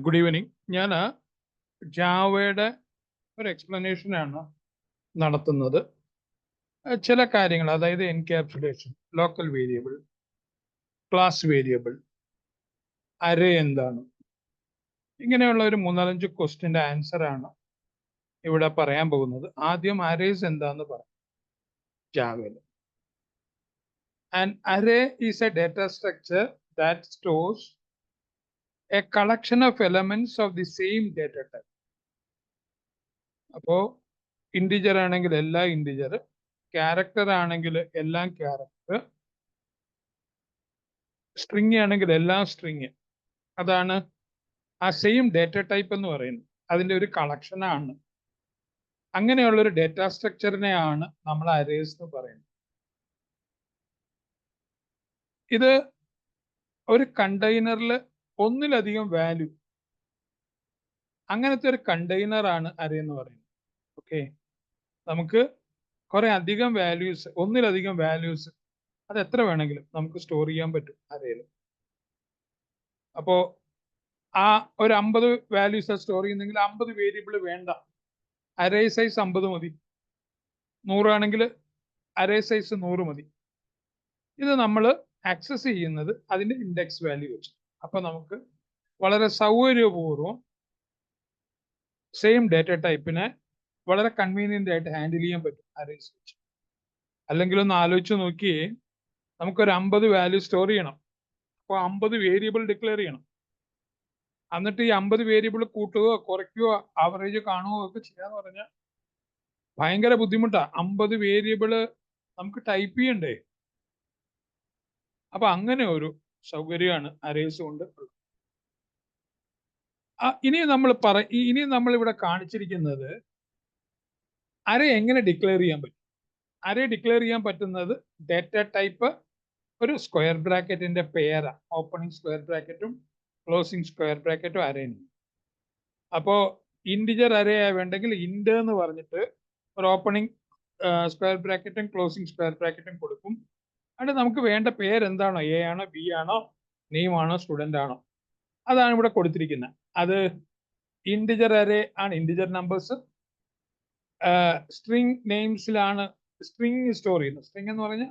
Good evening. ഞാൻ ജാവയുടെ ഒരു എക്സ്പ്ലനേഷനാണ് നടത്തുന്നത്. ചില കാര്യങ്ങൾ, അതായത് encapsulation, local variable, class variable, array എന്താണ്, ഇങ്ങനെയുള്ള ഒരു 3-5 ക്വസ്റ്റ്യൻ്റെ ആൻസറാണ് ഇവിടെ പറയാൻ പോകുന്നത്. ആദ്യം അറേസ് എന്താന്ന് പറയാം. ജാവയിൽ and array is a data structure that stores a collection of elements of the same data type. അപ്പോൾ ഇൻഡിജർ ആണെങ്കിൽ എല്ലാ ഇൻഡിജർ, ക്യാരക്ടർ ആണെങ്കിൽ എല്ലാം ക്യാരക്ടർ, സ്ട്രിങ് ആണെങ്കിൽ എല്ലാം സ്ട്രിങ്. അതാണ് ആ സെയിം ഡേറ്റ ടൈപ്പ് എന്ന് പറയുന്നത്. അതിൻ്റെ ഒരു കളക്ഷനാണ്. അങ്ങനെയുള്ള ഒരു ഡേറ്റ സ്ട്രക്ചറിനെയാണ് നമ്മൾ അറേസ് എന്ന് പറയുന്നത്. ഇത് ഒരു കണ്ടെയ്നറിൽ ഒന്നിലധികം വാല്യൂ, അങ്ങനത്തെ ഒരു കണ്ടെയ്നറാണ് അറേ എന്ന് പറയുന്നത്. ഓക്കെ, നമുക്ക് കുറെ അധികം വാല്യൂസ്, ഒന്നിലധികം വാല്യൂസ്, അത് എത്ര വേണമെങ്കിലും നമുക്ക് സ്റ്റോർ ചെയ്യാൻ പറ്റും അറേയിൽ. അപ്പോ ആ ഒരു 50 വാല്യൂസ് സ്റ്റോർ ചെയ്യുന്നെങ്കിൽ 50 വേരിയബിൾ വേണ്ട, അറേ സൈസ് 50 മതി. 100 ആണെങ്കിൽ അറേ സൈസ് 100 മതി. ഇത് നമ്മൾ ആക്സസ് ചെയ്യുന്നത് അതിന്റെ ഇൻഡെക്സ് വാല്യൂ വെച്ച്. അപ്പൊ നമുക്ക് വളരെ സൗകര്യപൂർവ്വം സെയിം ഡേറ്റ ടൈപ്പിനെ വളരെ കൺവീനിയന്റ് ആയിട്ട് ഹാൻഡിൽ ചെയ്യാൻ പറ്റും അറേസ് വെച്ച്. അല്ലെങ്കിൽ ഒന്ന് ആലോചിച്ച് നോക്കിയേ, നമുക്കൊരു 50 വാല്യൂ സ്റ്റോർ ചെയ്യണം. അപ്പോൾ 50 വേരിയബിൾ ഡിക്ലെയർ ചെയ്യണം. എന്നിട്ട് ഈ 50 വേരിയബിൾ കൂട്ടുകയോ കുറയ്ക്കുകയോ ആവറേജ് കാണുകയോ ഒക്കെ ചെയ്യാന്ന് പറഞ്ഞാൽ ഭയങ്കര ബുദ്ധിമുട്ടാണ്. 50 വേരിയബിള് നമുക്ക് ടൈപ്പ് ചെയ്യണ്ടേ. അപ്പൊ അങ്ങനെ ഒരു സൗകര്യമാണ് അറേസ് കൊണ്ട് ഉള്ളത്. ഇനി നമ്മൾ ഇവിടെ കാണിച്ചിരിക്കുന്നത് അറേ എങ്ങനെ ഡിക്ലെയർ ചെയ്യാൻ പറ്റും. അറേ ഡിക്ലെയർ ചെയ്യാൻ പറ്റുന്നത് ഡേറ്റ ടൈപ്പ് ഒരു സ്ക്വയർ ബ്രാക്കറ്റിന്റെ പേരാ. ഓപ്പണിംഗ് സ്ക്വയർ ബ്രാക്കറ്റും ക്ലോസിംഗ് സ്ക്വയർ ബ്രാക്കറ്റും അറേന്. അപ്പോ ഇൻഡിജർ അറേ വേണ്ടെങ്കിൽ ഇൻഡ് എന്ന് പറഞ്ഞിട്ട് ഒരു ഓപ്പണിംഗ് സ്ക്വയർ ബ്രാക്കറ്റും ക്ലോസിംഗ് സ്ക്വയർ ബ്രാക്കറ്റും കൊടുക്കും. അത് നമുക്ക് വേണ്ട പേരെന്താണോ, എ ആണോ, ബി ആണോ, നെയിം ആണോ, സ്റ്റുഡന്റ് ആണോ, അതാണ് ഇവിടെ കൊടുത്തിരിക്കുന്നത്. അത് ഇൻഡിജർ അറേ ആണ്, ഇൻഡിജർ നമ്പേഴ്സ്. സ്ട്രിങ് നെയിംസിലാണ് സ്ട്രിങ് സ്റ്റോർ ചെയ്യുന്നത്. സ്ട്രിങ് എന്ന് പറഞ്ഞാൽ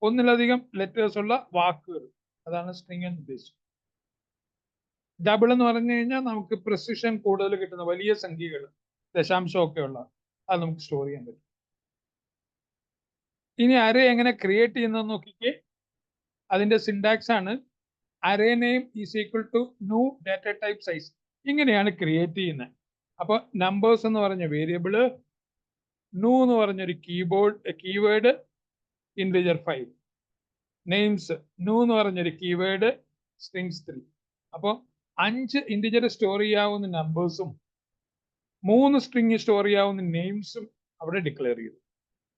ഒന്നിലധികം ലെറ്റേഴ്സ് ഉള്ള വാക്കുകൾ, അതാണ് സ്ട്രിങ് എന്ന് ഉദ്ദേശിച്ചത്. ഡബിൾ എന്ന് പറഞ്ഞു കഴിഞ്ഞാൽ നമുക്ക് പ്രിസിഷൻ കൂടുതൽ കിട്ടുന്ന വലിയ സംഖ്യകൾ, ദശാംശം ഒക്കെ ഉള്ള, അത് നമുക്ക് സ്റ്റോർ ചെയ്യാൻ പറ്റും. ഇനി അറേ എങ്ങനെ ക്രിയേറ്റ് ചെയ്യുന്നത് നോക്കിക്കേ. അതിന്റെ സിൻടാക്സ് ആണ് array name is equal to new data type size. ഇങ്ങനെയാണ് ക്രിയേറ്റ് ചെയ്യുന്നത്. അപ്പൊ നമ്പേഴ്സ് എന്ന് പറഞ്ഞ വേരിയബിള്, ന്യൂ എന്ന് പറഞ്ഞൊരു കീവേഡ് ഇൻഡിജർ 5, നെയിംസ് ന്യൂ എന്ന് പറഞ്ഞൊരു കീവേഡ് സ്ട്രിങ്സ് 3. അപ്പോൾ 5 ഇൻഡിജർ സ്റ്റോർ ചെയ്യാവുന്ന നമ്പേഴ്സും 3 സ്ട്രിങ് സ്റ്റോർ ചെയ്യാവുന്ന നെയിംസും അവിടെ ഡിക്ലെയർ ചെയ്തു.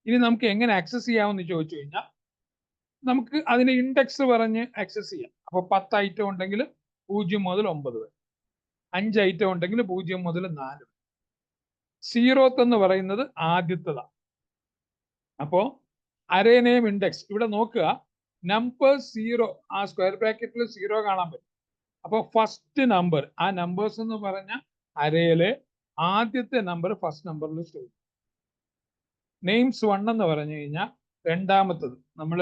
ഇനി നമുക്ക് എങ്ങനെ ആക്സസ് ചെയ്യാമെന്ന് ചോദിച്ചു കഴിഞ്ഞാൽ നമുക്ക് അതിന്റെ ഇൻഡെക്സ് പറഞ്ഞ് ആക്സസ് ചെയ്യാം. അപ്പോൾ 10 ഐറ്റം ഉണ്ടെങ്കിൽ 0 മുതൽ 9 വരെ, 5 ഐറ്റം ഉണ്ടെങ്കിൽ 0 മുതൽ 4 വരെ. 0th എന്ന് പറയുന്നത് ആദ്യത്തേതാണ്. അപ്പോ അറേ നെയിം ഇൻഡെക്സ് ഇവിടെ നോക്കുക, നമ്പർ 0, ആ സ്ക്വയർ ബ്രാക്കറ്റിൽ 0 കാണാൻ പറ്റും. അപ്പോൾ ഫസ്റ്റ് നമ്പർ, ആ നമ്പേഴ്സ് എന്ന് പറഞ്ഞ അറേയിലെ ആദ്യത്തെ നമ്പർ ഫസ്റ്റ് നമ്പറിൽ സ്റ്റോർ ചെയ്യും. നെയിംസ് 1 എന്ന് പറഞ്ഞു കഴിഞ്ഞാൽ രണ്ടാമത്തത്. നമ്മൾ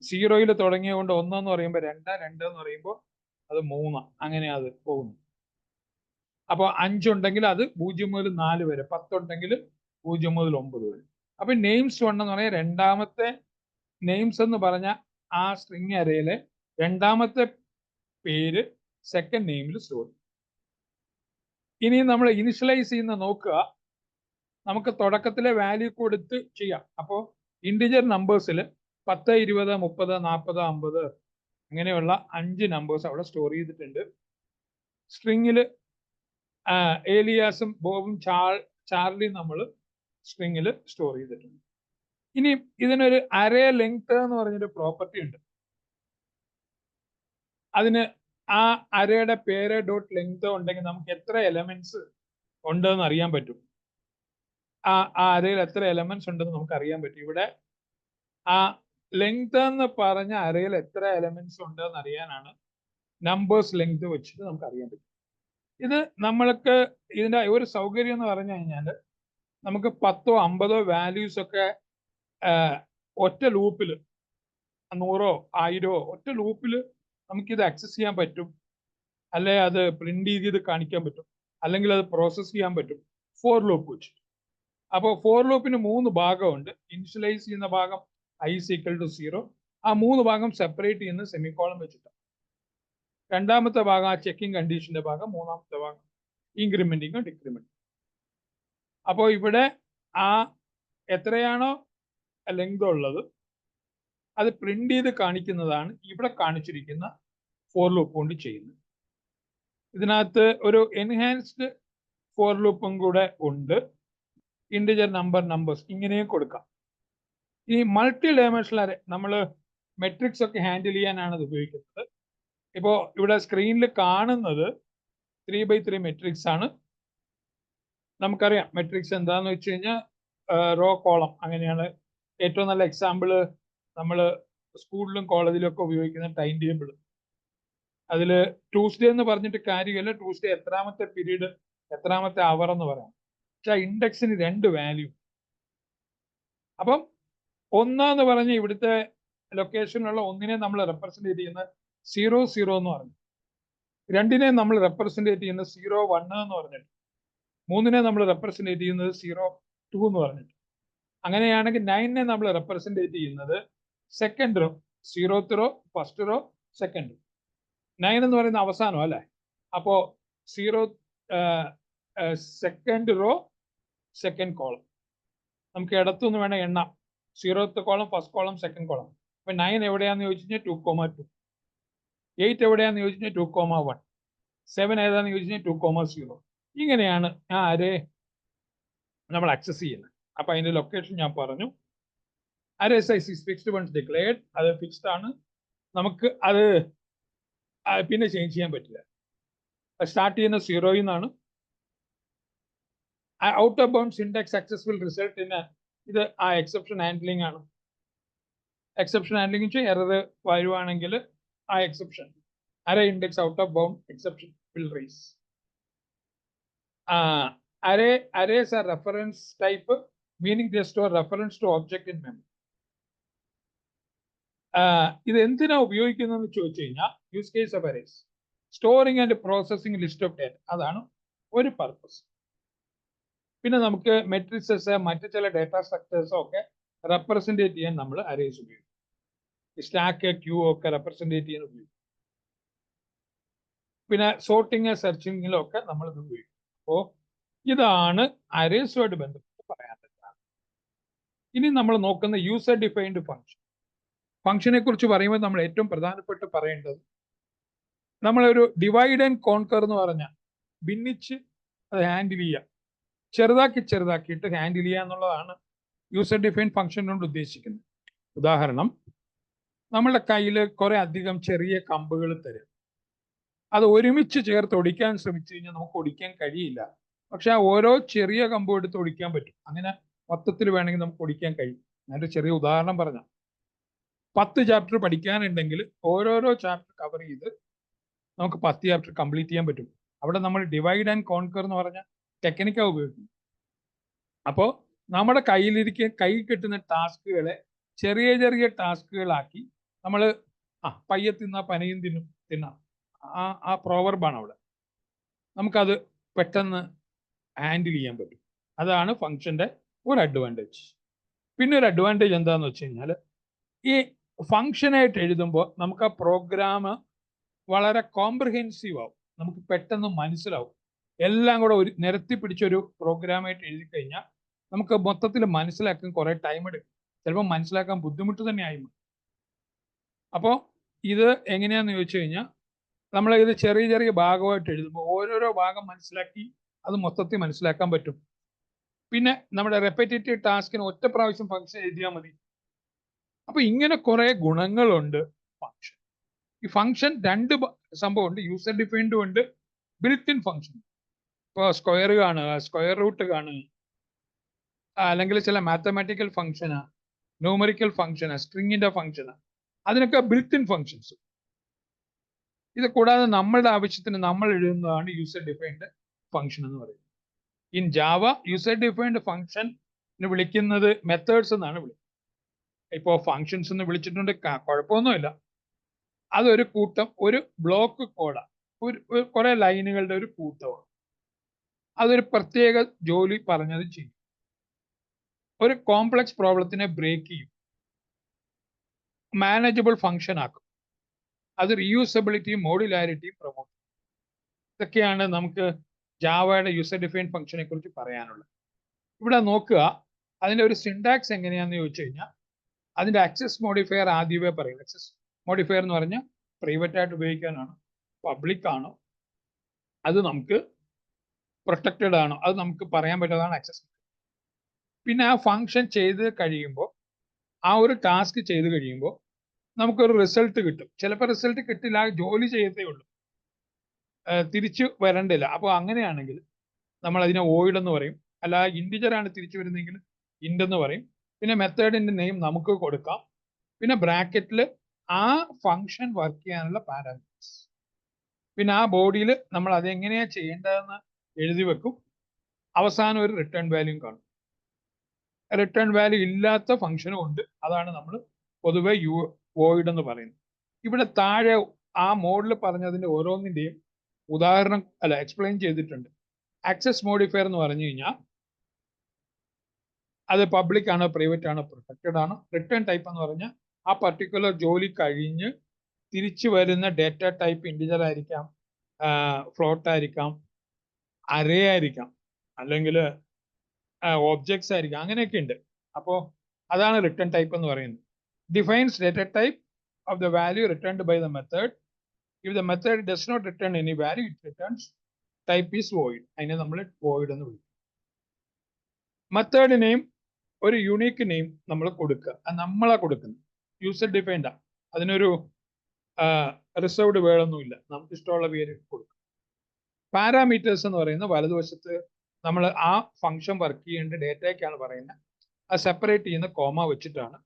0യിൽ തുടങ്ങിയതുകൊണ്ട് 1 എന്ന് പറയുമ്പോൾ 2, 2 എന്ന് പറയുമ്പോൾ അത് 3, അങ്ങനെ അത് പോകുന്നു. അപ്പോൾ 5 ഉണ്ടെങ്കിൽ അത് 0 മുതൽ 4 വരെ, 10 ഉണ്ടെങ്കിൽ 0 മുതൽ 9 വരെ. അപ്പൊ നെയിംസ് 1 എന്ന് പറഞ്ഞാൽ രണ്ടാമത്തെ, നെയിംസ് എന്ന് പറഞ്ഞ ആ സ്ട്രിങ് അറേയിലെ രണ്ടാമത്തെ പേര് സെക്കൻഡ് നെയിമിൽ സ്റ്റോർ ചെയ്യും. ഇനി നമ്മൾ ഇനിഷ്യലൈസ് ചെയ്യുന്ന നോക്കുക, നമുക്ക് തുടക്കത്തിലെ വാല്യൂ കൊടുത്ത് ചെയ്യാം. അപ്പോൾ ഇൻഡിജർ നമ്പേഴ്സിൽ 10, 20, 30, 40, 50 അങ്ങനെയുള്ള 5 നമ്പേഴ്സ് അവിടെ സ്റ്റോർ ചെയ്തിട്ടുണ്ട്. സ്ട്രിങ്ങിൽ ഏലിയാസും ബോബും ചാർലിയും നമ്മൾ സ്ട്രിങ്ങിൽ സ്റ്റോർ ചെയ്തിട്ടുണ്ട്. ഇനി ഇതിനൊരു അറേ ലെങ്ത് എന്ന് പറഞ്ഞൊരു പ്രോപ്പർട്ടി ഉണ്ട്. അതിന് ആ അറേയുടെ പേര് ഡോട്ട് ലെങ്ത് ഉണ്ടെങ്കിൽ നമുക്ക് എത്ര എലമെന്റ്സ് ഉണ്ടെന്ന് അറിയാൻ പറ്റും. ആ അറേയിൽ എത്ര എലമെന്റ്സ് ഉണ്ടെന്ന് നമുക്ക് അറിയാൻ പറ്റും. ഇവിടെ ആ ലെങ്ത് എന്ന് പറഞ്ഞ അറേയിൽ എത്ര എലമെന്റ്സ് ഉണ്ടെന്ന് അറിയാനാണ് നമ്പേഴ്സ് ലെങ്ത് വെച്ചിട്ട് നമുക്ക് അറിയാൻ പറ്റും. ഇത് നമ്മൾക്ക് ഇതിന്റെ ഒരു സൗകര്യം എന്ന് പറഞ്ഞു കഴിഞ്ഞാൽ നമുക്ക് 10ഓ 50ഓ വാല്യൂസ് ഒക്കെ ഒറ്റ ലൂപ്പിൽ 100ഓ 1000ഓ ഒറ്റ ലൂപ്പിൽ നമുക്കിത് ആക്സസ് ചെയ്യാൻ പറ്റും, അല്ലെ അത് പ്രിന്റ് ചെയ്ത് കാണിക്കാൻ പറ്റും, അല്ലെങ്കിൽ അത് പ്രോസസ് ചെയ്യാൻ പറ്റും ഫോർ ലൂപ്പ് വെച്ച്. അപ്പോൾ ഫോർ ലൂപ്പിന് 3 ഭാഗമുണ്ട്. ഇനിഷ്യലൈസ് ചെയ്യുന്ന ഭാഗം i is equal to 0. ആ 3 ഭാഗം സെപ്പറേറ്റ് ചെയ്യുന്ന സെമിക്കോളം വെച്ചിട്ട്. രണ്ടാമത്തെ ഭാഗം ആ ചെക്കിംഗ് കണ്ടീഷന്റെ ഭാഗം, മൂന്നാമത്തെ ഭാഗം ഇൻക്രിമെന്റിങ്ങോ ഡിക്രിമെന്റിങ്ങോ. അപ്പോൾ ഇവിടെ ആ എത്രയാണോ ലെങ്ത് ഉള്ളത് അത് പ്രിന്റ് ചെയ്ത് കാണിക്കുന്നതാണ് ഇവിടെ കാണിച്ചിരിക്കുന്ന ഫോർ ലൂപ്പ് കൊണ്ട് ചെയ്യുന്നത്. ഇതിനകത്ത് ഒരു എൻഹാൻസ്ഡ് ഫോർ ലൂപ്പും കൂടെ ഉണ്ട്. ഇൻഡിജർ നമ്പേഴ്സ് ഇങ്ങനെയും കൊടുക്കാം. ഈ മൾട്ടി ഡയമെൻഷണൽ അറേ നമ്മൾ മെട്രിക്സ് ഒക്കെ ഹാൻഡിൽ ചെയ്യാനാണ് ഇത് ഉപയോഗിക്കുന്നത്. ഇപ്പോൾ ഇവിടെ സ്ക്രീനിൽ കാണുന്നത് 3x3 മെട്രിക്സ് ആണ്. നമുക്കറിയാം മെട്രിക്സ് എന്താന്ന് വെച്ച് കഴിഞ്ഞാൽ റോ കോളം, അങ്ങനെയാണ്. ഏറ്റവും നല്ല എക്സാമ്പിള് നമ്മൾ സ്കൂളിലും കോളേജിലും ഒക്കെ ഉപയോഗിക്കുന്ന ടൈം ടേബിൾ. അതിൽ ട്യൂസ്ഡേ എന്ന് പറഞ്ഞിട്ട് കാര്യമല്ല, ട്യൂസ്ഡേ എത്രാമത്തെ പീരീഡ് എത്രാമത്തെ അവർ എന്ന് പറയാം. പക്ഷെ ആ ഇൻഡെക്സിന് 2 വാല്യൂ. അപ്പം 1 എന്ന് പറഞ്ഞ ഇവിടുത്തെ ലൊക്കേഷനിലുള്ള 1നെ നമ്മൾ റെപ്രസെന്റ് ചെയ്യുന്നത് 00 എന്ന് പറഞ്ഞു, 2നെ നമ്മൾ റെപ്രസെന്റ് ചെയ്യുന്നത് 01 എന്ന് പറഞ്ഞിട്ട്, 3നെ നമ്മൾ റെപ്രസെന്റ് ചെയ്യുന്നത് 02 എന്ന് പറഞ്ഞിട്ട്. അങ്ങനെയാണെങ്കിൽ 9നെ നമ്മൾ റെപ്രസെന്റ് ചെയ്യുന്നത് second row, 0th row, first row, second row. 9 എന്ന് പറയുന്ന അവസാനം അല്ലേ. അപ്പോ 0 സെക്കൻഡ് റോ, സെക്കൻഡ് കോളം. നമുക്ക് ഇടത്തുനിന്ന് വേണം എണ്ണാം. 0th column, first column, second column. അപ്പൊ 9 എവിടെയാന്ന് ചോദിച്ചു കഴിഞ്ഞാൽ 2,2. 8 എവിടെയാന്ന് ചോദിച്ചു കഴിഞ്ഞാൽ 2,1. 7 ഏതാന്ന് ചോദിച്ചു കഴിഞ്ഞാൽ 2,0. ഇങ്ങനെയാണ് ആ അരേ നമ്മൾ ആക്സസ് ചെയ്യുന്നത്. അപ്പൊ അതിന്റെ ലൊക്കേഷൻ ഞാൻ പറഞ്ഞു. Array size is fixed once declared. അത് ഫിക്സ്ഡ് ആണ്. നമുക്ക് അത് പിന്നെ ചേഞ്ച് ചെയ്യാൻ പറ്റില്ല. സ്റ്റാർട്ട് ചെയ്യുന്ന 0 നിന്നാണ്. Out of bound syntax successful result in ഇത് ആ എക്സെപ്ഷൻ ഹാൻഡ്ലിംഗ് ആണ്. എക്സെപ്ഷൻ ഹാൻഡ്ലിംഗ് വെച്ചാൽ എറർ വരുവാണെങ്കിൽ ആ exception array index out of bound exception will raise. Arrays are reference type, meaning they store reference to object in memory. ഇത് എന്തിനാ ഉപയോഗിക്കുന്നതെന്ന് ചോദിച്ചു കഴിഞ്ഞാൽ use case of arrays storing and processing list of data, അതാണ് ഒരു purpose. പിന്നെ നമുക്ക് matrixes മറ്റു ചില ഡേറ്റ സ്ട്രക്ചേഴ്സോ ഒക്കെ റെപ്രസെന്റ് ചെയ്യാൻ നമ്മൾ അറേസ് ഉപയോഗിക്കും. സ്റ്റാക്ക്, ക്യൂ ഒക്കെ റെപ്രസെന്റ് ചെയ്യാൻ ഉപയോഗിക്കും. പിന്നെ സോർട്ടിങ്, സെർച്ചിങ്ങിലും ഒക്കെ നമ്മൾ ഇത് ഉപയോഗിക്കും. അപ്പോൾ ഇതാണ് അറേസുമായിട്ട് ബന്ധപ്പെട്ട് പറയാൻ പറ്റുന്നത്. ഇനി നമ്മൾ നോക്കുന്ന യൂസർ ഡിഫൈൻഡ് ഫംഗ്ഷൻ. ഫംഗ്ഷനെ കുറിച്ച് പറയുമ്പോൾ നമ്മൾ ഏറ്റവും പ്രധാനപ്പെട്ട് പറയേണ്ടത് നമ്മളൊരു ഡിവൈഡ് ആൻഡ് കോൺകർ എന്ന് പറഞ്ഞാൽ ഭിന്നിച്ച് അത് ഹാൻഡിൽ ചെയ്യുക, ചെറുതാക്കിയിട്ട് ഹാൻഡിൽ ചെയ്യുക എന്നുള്ളതാണ് യൂസർ ഡിഫൈൻഡ് ഫംഗ്ഷൻ കൊണ്ട് ഉദ്ദേശിക്കുന്നത്. ഉദാഹരണം, നമ്മളുടെ കയ്യിൽ കുറെ അധികം ചെറിയ കമ്പുകൾ തരും. അത് ഒരുമിച്ച് ചേർത്ത് ഒടിക്കാൻ ശ്രമിച്ചു കഴിഞ്ഞാൽ നമുക്ക് ഒടിക്കാൻ കഴിയില്ല. പക്ഷെ ആ ഓരോ ചെറിയ കമ്പും എടുത്ത് ഒടിക്കാൻ പറ്റും. അങ്ങനെ മൊത്തത്തിൽ വേണമെങ്കിൽ നമുക്ക് ഒടിക്കാൻ കഴിയും. ഞാനൊരു ചെറിയ ഉദാഹരണം പറഞ്ഞ 10 ചാപ്റ്റർ പഠിക്കാനുണ്ടെങ്കിൽ ഓരോരോ ചാപ്റ്റർ കവർ ചെയ്ത് നമുക്ക് 10 ചാപ്റ്റർ കംപ്ലീറ്റ് ചെയ്യാൻ പറ്റും. അവിടെ നമ്മൾ ഡിവൈഡ് ആൻഡ് കോൺകർ എന്ന് പറഞ്ഞ ടെക്നിക്കാണ് ഉപയോഗിക്കുന്നത്. അപ്പോൾ നമ്മുടെ കൈ കിട്ടുന്ന ടാസ്കുകളെ ചെറിയ ചെറിയ ടാസ്കുകളാക്കി നമ്മൾ പയ്യെ തിന്നാ പനയും തിന്നാം. ആ പ്രോവർബാണ് അവിടെ. നമുക്കത് പെട്ടെന്ന് ഹാൻഡിൽ ചെയ്യാൻ പറ്റും. അതാണ് ഫംഗ്ഷന്റെ ഒരു അഡ്വാൻറ്റേജ്. പിന്നെ ഒരു അഡ്വാൻറ്റേജ് എന്താന്ന് വെച്ച് കഴിഞ്ഞാൽ ഈ ഫംഗ്ഷനായിട്ട് എഴുതുമ്പോൾ നമുക്ക് ആ പ്രോഗ്രാം വളരെ കോംപ്രിഹെൻസീവ് ആവും. നമുക്ക് പെട്ടെന്ന് മനസ്സിലാവും. എല്ലാം കൂടെ ഒരു നിരത്തി പിടിച്ചൊരു പ്രോഗ്രാമായിട്ട് എഴുതി കഴിഞ്ഞാൽ നമുക്ക് മൊത്തത്തിൽ മനസ്സിലാക്കാൻ കുറെ ടൈം എടുക്കും. ചിലപ്പോൾ മനസ്സിലാക്കാൻ ബുദ്ധിമുട്ട് തന്നെ ആയി. അപ്പോൾ ഇത് എങ്ങനെയാന്ന് ചോദിച്ചു കഴിഞ്ഞാൽ നമ്മൾ ഇത് ചെറിയ ചെറിയ ഭാഗമായിട്ട് എഴുതുമ്പോൾ ഓരോരോ ഭാഗം മനസ്സിലാക്കി അത് മൊത്തത്തിൽ മനസ്സിലാക്കാൻ പറ്റും. പിന്നെ നമ്മുടെ റെപ്പറ്റേറ്റീവ് ടാസ്കിന് ഒറ്റ പ്രാവശ്യം ഫംഗ്ഷൻ എഴുതിയാൽ മതി. അപ്പൊ ഇങ്ങനെ കുറെ ഗുണങ്ങളുണ്ട് ഫംഗ്ഷൻ. ഈ ഫംഗ്ഷൻ 2 സംഭവമുണ്ട്. യൂസർ ഡിഫൈൻഡും ഉണ്ട്, ബിൽറ്റ് ഇൻ ഫംഗ്ഷൻ. ഇപ്പോൾ സ്ക്വയർ കാണുക, സ്ക്വയർ റൂട്ട് കാണുക, അല്ലെങ്കിൽ ചില മാത്തമാറ്റിക്കൽ ഫംഗ്ഷനാ, ന്യൂമറിക്കൽ ഫംഗ്ഷനാ, സ്ട്രിങ്ങിന്റെ ഫംഗ്ഷനാ, അതിനൊക്കെ ബിൽറ്റ് ഇൻ ഫംഗ്ഷൻസ്. ഇത് കൂടാതെ നമ്മളുടെ ആവശ്യത്തിന് നമ്മൾ എഴുതുന്നതാണ് യൂസർ ഡിഫൈൻഡ് ഫംഗ്ഷൻ എന്ന് പറയുന്നത്. In Java user defined function വിളിക്കുന്നത് മെത്തേഡ്സ് എന്നാണ് വിളിക്കുന്നത്. ഇപ്പോൾ ഫങ്ഷൻസ് എന്ന് വിളിച്ചിട്ടുണ്ട്, കുഴപ്പമൊന്നുമില്ല. അതൊരു കൂട്ടം, ഒരു ബ്ലോക്ക് കോഡാണ്, കുറെ ലൈനുകളുടെ ഒരു കൂട്ടമാണ്. അതൊരു പ്രത്യേക ജോലി പറഞ്ഞത് ചെയ്യും. ഒരു കോംപ്ലക്സ് പ്രോബ്ലത്തിനെ ബ്രേക്ക് ചെയ്യും, മാനേജബിൾ ഫംഗ്ഷൻ ആക്കും. അത് റീയൂസബിലിറ്റിയും മോഡുലാരിറ്റിയും പ്രൊമോട്ട് ചെയ്യും. ഇതൊക്കെയാണ് നമുക്ക് ജാവയുടെ യൂസർ ഡിഫൈൻഡ് ഫംഗ്ഷനെ കുറിച്ച് പറയാനുള്ളത്. ഇവിടെ നോക്കുക, അതിന്റെ ഒരു സിൻടാക്സ് എങ്ങനെയാണെന്ന് ചോദിച്ചു കഴിഞ്ഞാൽ, അതിന്റെ ആക്സസ് മോഡിഫയർ ആദ്യമേ പറയും. ആക്സസ് മോഡിഫയർ എന്ന് പറഞ്ഞാൽ പ്രൈവറ്റ് ആയിട്ട് ഉപയോഗിക്കാനാണ്, പബ്ലിക് ആണോ, അത് നമുക്ക് പ്രൊട്ടക്റ്റഡ് ആണോ, അത് നമുക്ക് പറയാൻ പറ്റുന്നതാണ് ആക്സസ്. പിന്നെ ആ ഫംഗ്ഷൻ ചെയ്ത് കഴിയുമ്പോൾ, ആ ഒരു ടാസ്ക് ചെയ്ത് കഴിയുമ്പോൾ നമുക്കൊരു റിസൾട്ട് കിട്ടും. ചിലപ്പോൾ റിസൾട്ട് കിട്ടില്ല, ജോലി ചെയ്യത്തേ ഉള്ളൂ, തിരിച്ചു വരണ്ടില്ല. അപ്പോൾ അങ്ങനെയാണെങ്കിൽ നമ്മൾ അതിനെ വോയിഡ് എന്ന് പറയും. അല്ല, ഇൻറ്റിജർ ആണ് തിരിച്ചു വരുന്നതെങ്കിൽ ഇൻഡ് എന്ന് പറയും. പിന്നെ മെത്തേഡിന്റെ നെയിം നമുക്ക് കൊടുക്കാം. പിന്നെ ബ്രാക്കറ്റിൽ ആ ഫംഗ്ഷൻ വർക്ക് ചെയ്യാനുള്ള പാരാമീറ്റേഴ്സ്, പിന്നെ ആ ബോഡിയിൽ നമ്മൾ അതെങ്ങനെയാ ചെയ്യേണ്ടതെന്ന് എഴുതി വെക്കും. അവസാനം ഒരു റിട്ടേൺ വാല്യൂ കാണും. റിട്ടേൺ വാല്യൂ ഇല്ലാത്ത ഫംഗ്ഷനും ഉണ്ട്. അതാണ് നമ്മൾ പൊതുവെ വോയിഡ് എന്ന് പറയുന്നത്. ഇവിടെ താഴെ ആ മോഡിൽ പറഞ്ഞതിന്റെ ഓരോന്നിന്റെയും ഉദാഹരണം എക്സ്പ്ലെയിൻ ചെയ്തിട്ടുണ്ട്. ആക്സസ് മോഡിഫയർ എന്ന് പറഞ്ഞു കഴിഞ്ഞാൽ അത് പബ്ലിക് ആണോ, പ്രൈവറ്റ് ആണോ, പ്രൊട്ടക്റ്റഡ് ആണോ. റിട്ടേൺ ടൈപ്പ് എന്ന് പറഞ്ഞാൽ ആ പർട്ടിക്കുലർ ജോലി കഴിഞ്ഞ് തിരിച്ചു വരുന്ന ഡേറ്റ ടൈപ്പ് ഇൻറ്റിജർ ആയിരിക്കാം, ഫ്ലോട്ട് ആയിരിക്കാം, അറേ ആയിരിക്കാം, അല്ലെങ്കിൽ ഒബ്ജക്ട്സ് ആയിരിക്കാം, അങ്ങനെയൊക്കെ ഉണ്ട്. അപ്പോൾ അതാണ് റിട്ടേൺ ടൈപ്പ് എന്ന് പറയുന്നത്. Defines data type of the value returned by the method. If the method does not return any value, it returns type is void. അതിനെ നമ്മൾ വോയിഡ് എന്ന് വിളിക്കും. മെത്തേഡ് നെയിം ഒരു യുണീക്ക് നെയിം നമ്മൾ കൊടുക്കുക, അത് നമ്മളാ കൊടുക്കുന്നത്, യൂസർ ഡിഫൈൻഡാ. അതിനൊരു റിസർവ്ഡ് വേർഡൊന്നുമില്ല, നമുക്ക് ഇഷ്ടമുള്ള പേര് കൊടുക്കും. പാരാമീറ്റേഴ്സ് എന്ന് പറയുന്നത് വലതുവശത്ത് നമ്മൾ ആ ഫംഗ്ഷൻ വർക്ക് ചെയ്യേണ്ട ഡേറ്റയ്ക്കാണ് പറയുന്നത്. അത് സെപ്പറേറ്റ് ചെയ്യുന്ന കോമ വെച്ചിട്ടാണ്.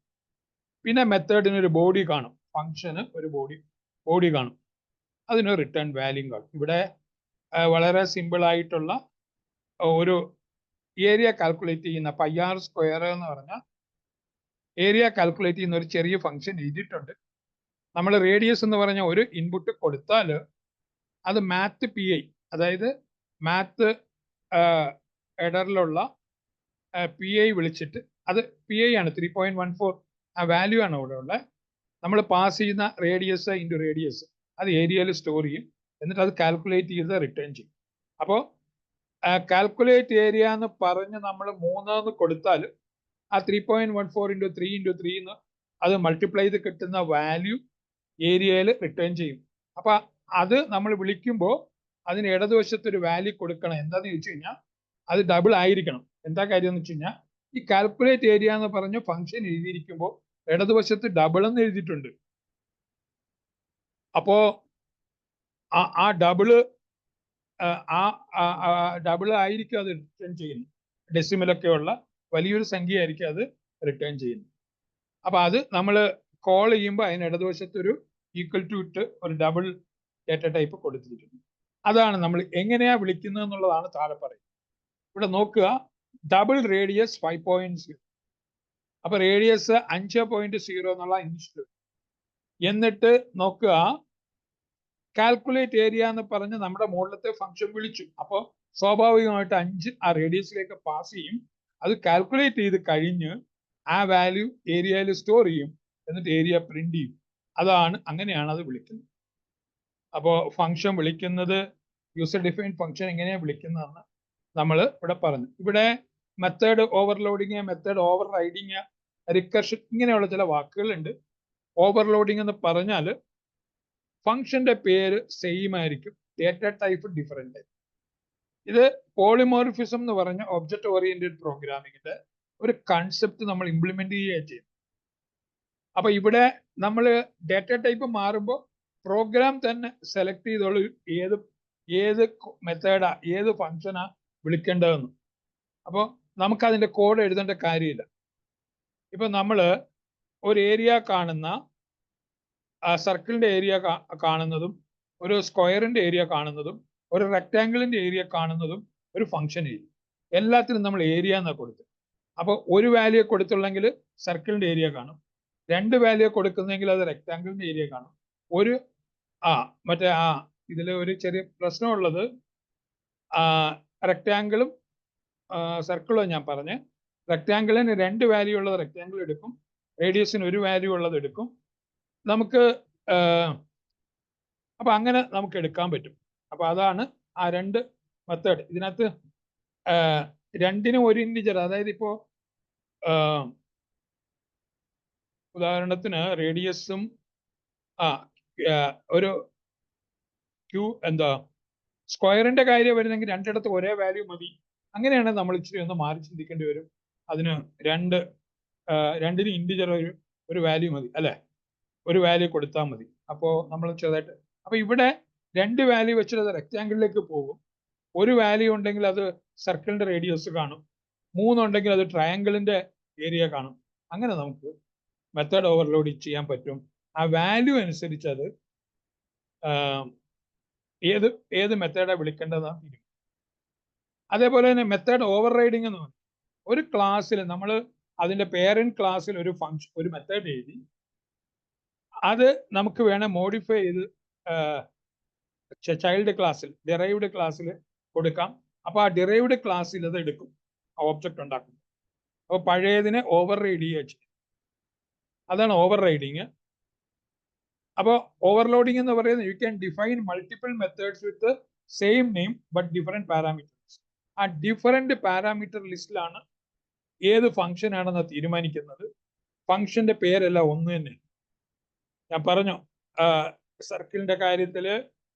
പിന്നെ മെത്തേഡിന് ഒരു ബോഡി കാണും, ഫംഗ്ഷന് ഒരു ബോഡി കാണും, അതിന് റിട്ടേൺ വാല്യൂ കാണും. ഇവിടെ വളരെ സിമ്പിൾ ആയിട്ടുള്ള ഒരു ഏരിയ കാൽക്കുലേറ്റ് ചെയ്യുന്ന പൈആർ സ്ക്വയർ എന്ന് പറഞ്ഞാൽ ഏരിയ കാൽക്കുലേറ്റ് ചെയ്യുന്ന ഒരു ചെറിയ ഫംഗ്ഷൻ എഴുതിയിട്ടുണ്ട്. നമ്മൾ റേഡിയസ് എന്ന് പറഞ്ഞ ഒരു ഇൻപുട്ട് കൊടുത്താൽ അത് മാത്ത് പി ഐ, അതായത് മാത്ത് എഡറിലുള്ള പി ഐ വിളിച്ചിട്ട്, അത് പി ഐ ആണ് 3.14, ആ വാല്യൂ ആണ് ഇവിടെ ഉള്ളത്. നമ്മൾ പാസ് ചെയ്യുന്ന റേഡിയസ് ഇൻറ്റു റേഡിയസ് അത് ഏരിയയിൽ സ്റ്റോർ ചെയ്യും. എന്നിട്ട് അത് കാൽക്കുലേറ്റ് ചെയ്ത് റിട്ടേൺ ചെയ്യും. അപ്പോൾ കാൽക്കുലേറ്റ് ഏരിയ എന്ന് പറഞ്ഞ് നമ്മൾ 3 എന്ന് കൊടുത്താൽ ആ 3.14 × 3 × 3 എന്ന് അത് മൾട്ടിപ്ലൈ ചെയ്ത് കിട്ടുന്ന വാല്യൂ ഏരിയയിൽ റിട്ടേൺ ചെയ്യും. അപ്പൊ അത് നമ്മൾ വിളിക്കുമ്പോൾ അതിന് ഇടതുവശത്ത് ഒരു വാല്യൂ കൊടുക്കണം. എന്താന്ന് ചോദിച്ചു കഴിഞ്ഞാൽ അത് ഡബിൾ ആയിരിക്കണം. എന്താ കാര്യം എന്ന് വെച്ച് കഴിഞ്ഞാൽ ഈ കാൽക്കുലേറ്റ് ഏരിയ എന്ന് പറഞ്ഞ ഫംഗ്ഷൻ എഴുതിയിരിക്കുമ്പോൾ ഇടതുവശത്ത് ഡബിൾ എന്ന് എഴുതിയിട്ടുണ്ട്. അപ്പോ ആ ഡബിള് ഡബിൾ ആയിരിക്കും അത് റിട്ടേൺ ചെയ്യുന്നത്. ഡെസിമലൊക്കെ ഉള്ള വലിയൊരു സംഖ്യ ആയിരിക്കും അത് റിട്ടേൺ ചെയ്യുന്നത്. അപ്പൊ അത് നമ്മൾ കോൾ ചെയ്യുമ്പോൾ അതിന് ഇടതുവശത്ത് ഒരു ഈക്വൽ ടു ഇട്ട് ഒരു ഡബിൾ ഡേറ്റ ടൈപ്പ് കൊടുത്തിരിക്കുന്നു. അതാണ് നമ്മൾ എങ്ങനെയാ വിളിക്കുന്നത് എന്നുള്ളതാണ് താഴെ പറയുന്നത്. ഇവിടെ നോക്കുക, ഡബിൾ റേഡിയസ് 5.0. അപ്പൊ റേഡിയസ് 5.0 എന്നുള്ള ഇനിഷ്യൽ. എന്നിട്ട് നോക്കുക, കാൽക്കുലേറ്റ് ഏരിയ എന്ന് പറഞ്ഞ് നമ്മുടെ മുകളിലത്തെ ഫംഗ്ഷൻ വിളിച്ചു. അപ്പോൾ സ്വാഭാവികമായിട്ട് 5 ആ റേഡിയസിലേക്ക് പാസ് ചെയ്യും. അത് കാൽക്കുലേറ്റ് ചെയ്ത് കഴിഞ്ഞ് ആ വാല്യൂ ഏരിയയിൽ സ്റ്റോർ ചെയ്യും. എന്നിട്ട് ഏരിയ പ്രിന്റ് ചെയ്യും. അങ്ങനെയാണ് അത് വിളിക്കുന്നത്. അപ്പോൾ ഫംഗ്ഷൻ വിളിക്കുന്നത്, യൂസർ ഡിഫൈൻഡ് ഫംഗ്ഷൻ എങ്ങനെയാണ് വിളിക്കുന്നതെന്ന് നമ്മൾ ഇവിടെ പറഞ്ഞു. ഇവിടെ method overloading, method over riding, recursion, ഇങ്ങനെയുള്ള ചില വാക്കുകളുണ്ട്. ഓവർലോഡിങ് എന്ന് പറഞ്ഞാൽ ഫംഗ്ഷന്റെ പേര് സെയിം ആയിരിക്കും, ഡേറ്റ ടൈപ്പ് ഡിഫറെന്റ് ആയിരിക്കും. ഇത് പോളിമോർഫിസം എന്ന് പറഞ്ഞ ഒബ്ജക്റ്റ് ഓറിയന്റഡ് പ്രോഗ്രാമിങ്ങിന്റെ ഒരു കൺസെപ്റ്റ് നമ്മൾ ഇംപ്ലിമെന്റ് ചെയ്യുകയാണ് ചെയ്യുന്നത്. അപ്പൊ ഇവിടെ നമ്മൾ ഡേറ്റ ടൈപ്പ് മാറുമ്പോൾ പ്രോഗ്രാം തന്നെ സെലക്ട് ചെയ്തോളൂ ഏത് മെത്തേഡാ, ഏത് ഫംഗ്ഷനാ വിളിക്കേണ്ടതെന്ന്. അപ്പോൾ നമുക്ക് അതിന്റെ കോഡ് എഴുതേണ്ട കാര്യമില്ല. ഇപ്പൊ നമ്മൾ ഒരു ഏരിയ കാണുന്ന സർക്കിളിന്റെ ഏരിയ കാണുന്നതും ഒരു സ്ക്വയറിന്റെ ഏരിയ കാണുന്നതും ഒരു റെക്ടാംഗിളിന്റെ ഏരിയ കാണുന്നതും ഒരു ഫംഗ്ഷൻ ഏരിയ. എല്ലാത്തിനും നമ്മൾ ഏരിയ എന്നാണ് കൊടുത്തത്. അപ്പോൾ ഒരു വാല്യൂ കൊടുത്തുള്ളെങ്കിൽ സർക്കിളിന്റെ ഏരിയ കാണും, 2 വാല്യൂ കൊടുക്കുന്നെങ്കിൽ അത് റെക്ടാംഗിളിന്റെ ഏരിയ കാണും. ഒരു ഇതിൽ ഒരു ചെറിയ പ്രശ്നമുള്ളത് റെക്ടാംഗിളും സർക്കിളും ഞാൻ പറഞ്ഞ്, റെക്ടാംഗിളിന് 2 വാല്യൂ ഉള്ളത് റെക്ടാംഗിൾ എടുക്കും, റേഡിയസിന് 1 വാല്യൂ ഉള്ളത് എടുക്കും. നമുക്ക് അപ്പൊ അങ്ങനെ നമുക്ക് എടുക്കാൻ പറ്റും. അപ്പൊ അതാണ് ആ 2 മെത്തേഡ്. ഇതിനകത്ത് 2നും ഒരു ഇൻഡിജർ, അതായത് ഇപ്പോ ഉദാഹരണത്തിന് റേഡിയസും ഒരു സ്ക്വയറിന്റെ കാര്യം വരുന്നെങ്കിൽ 2 ഒരേ വാല്യൂ മതി. അങ്ങനെയാണെങ്കിൽ നമ്മൾ ഇച്ചിരി ഒന്ന് മാറി ചിന്തിക്കേണ്ടി വരും. അതിന് 2ന് ഇൻഡിജർ ഒരു വാല്യൂ മതി അല്ലെ, ഒരു വാല്യൂ കൊടുത്താൽ മതി. അപ്പോൾ നമ്മൾ ചെറുതായിട്ട് അപ്പൊ ഇവിടെ 2 വാല്യൂ വെച്ചിട്ട് അത് റെക്ടാംഗിളിലേക്ക് പോകും. 1 വാല്യൂ ഉണ്ടെങ്കിൽ അത് സർക്കിളിന്റെ റേഡിയസ് കാണും, 3 ഉണ്ടെങ്കിൽ അത് ട്രയാങ്കിളിന്റെ ഏരിയ കാണും. അങ്ങനെ നമുക്ക് മെത്തേഡ് ഓവർലോഡ് ചെയ്യാൻ പറ്റും. ആ വാല്യൂ അനുസരിച്ച് അത് ഏത് മെത്തേഡാണ് വിളിക്കേണ്ടതാണ് തീരുമാനം. അതേപോലെ തന്നെ മെത്തേഡ് ഓവർ റൈഡിങ് എന്ന് പറയും. ഒരു ക്ലാസ്സിൽ നമ്മൾ അതിന്റെ പേരന്റ് ക്ലാസ്സിൽ ഒരു മെത്തേഡ് എഴുതി അത് നമുക്ക് വേണേൽ മോഡിഫൈ ചെയ്ത് ചൈൽഡ് ക്ലാസ്സിൽ ഡിറൈവ്ഡ് ക്ലാസ്സിൽ കൊടുക്കാം. അപ്പൊ ആ ഡിറൈവ്ഡ് ക്ലാസ്സിൽ അത് എടുക്കും, ഓബ്ജക്റ്റ് ഉണ്ടാക്കും. അപ്പോൾ പഴയതിനെ ഓവർ റൈഡ് ചെയ്യുക. അതാണ് ഓവർ റൈഡിങ്. അപ്പോൾ ഓവർലോഡിങ് എന്ന് പറയുന്നത് U can define multiple methods with same name but different parameters. ആ ഡിഫറെന്റ് പാരാമീറ്റർ ലിസ്റ്റിലാണ് ഏത് ഫംഗ്ഷൻ ആണെന്ന് തീരുമാനിക്കുന്നത്. ഫംഗ്ഷന്റെ പേരെല്ലാം ഒന്ന് തന്നെ. ഞാൻ പറഞ്ഞു സർക്കിളിന്റെ കാര്യത്തില്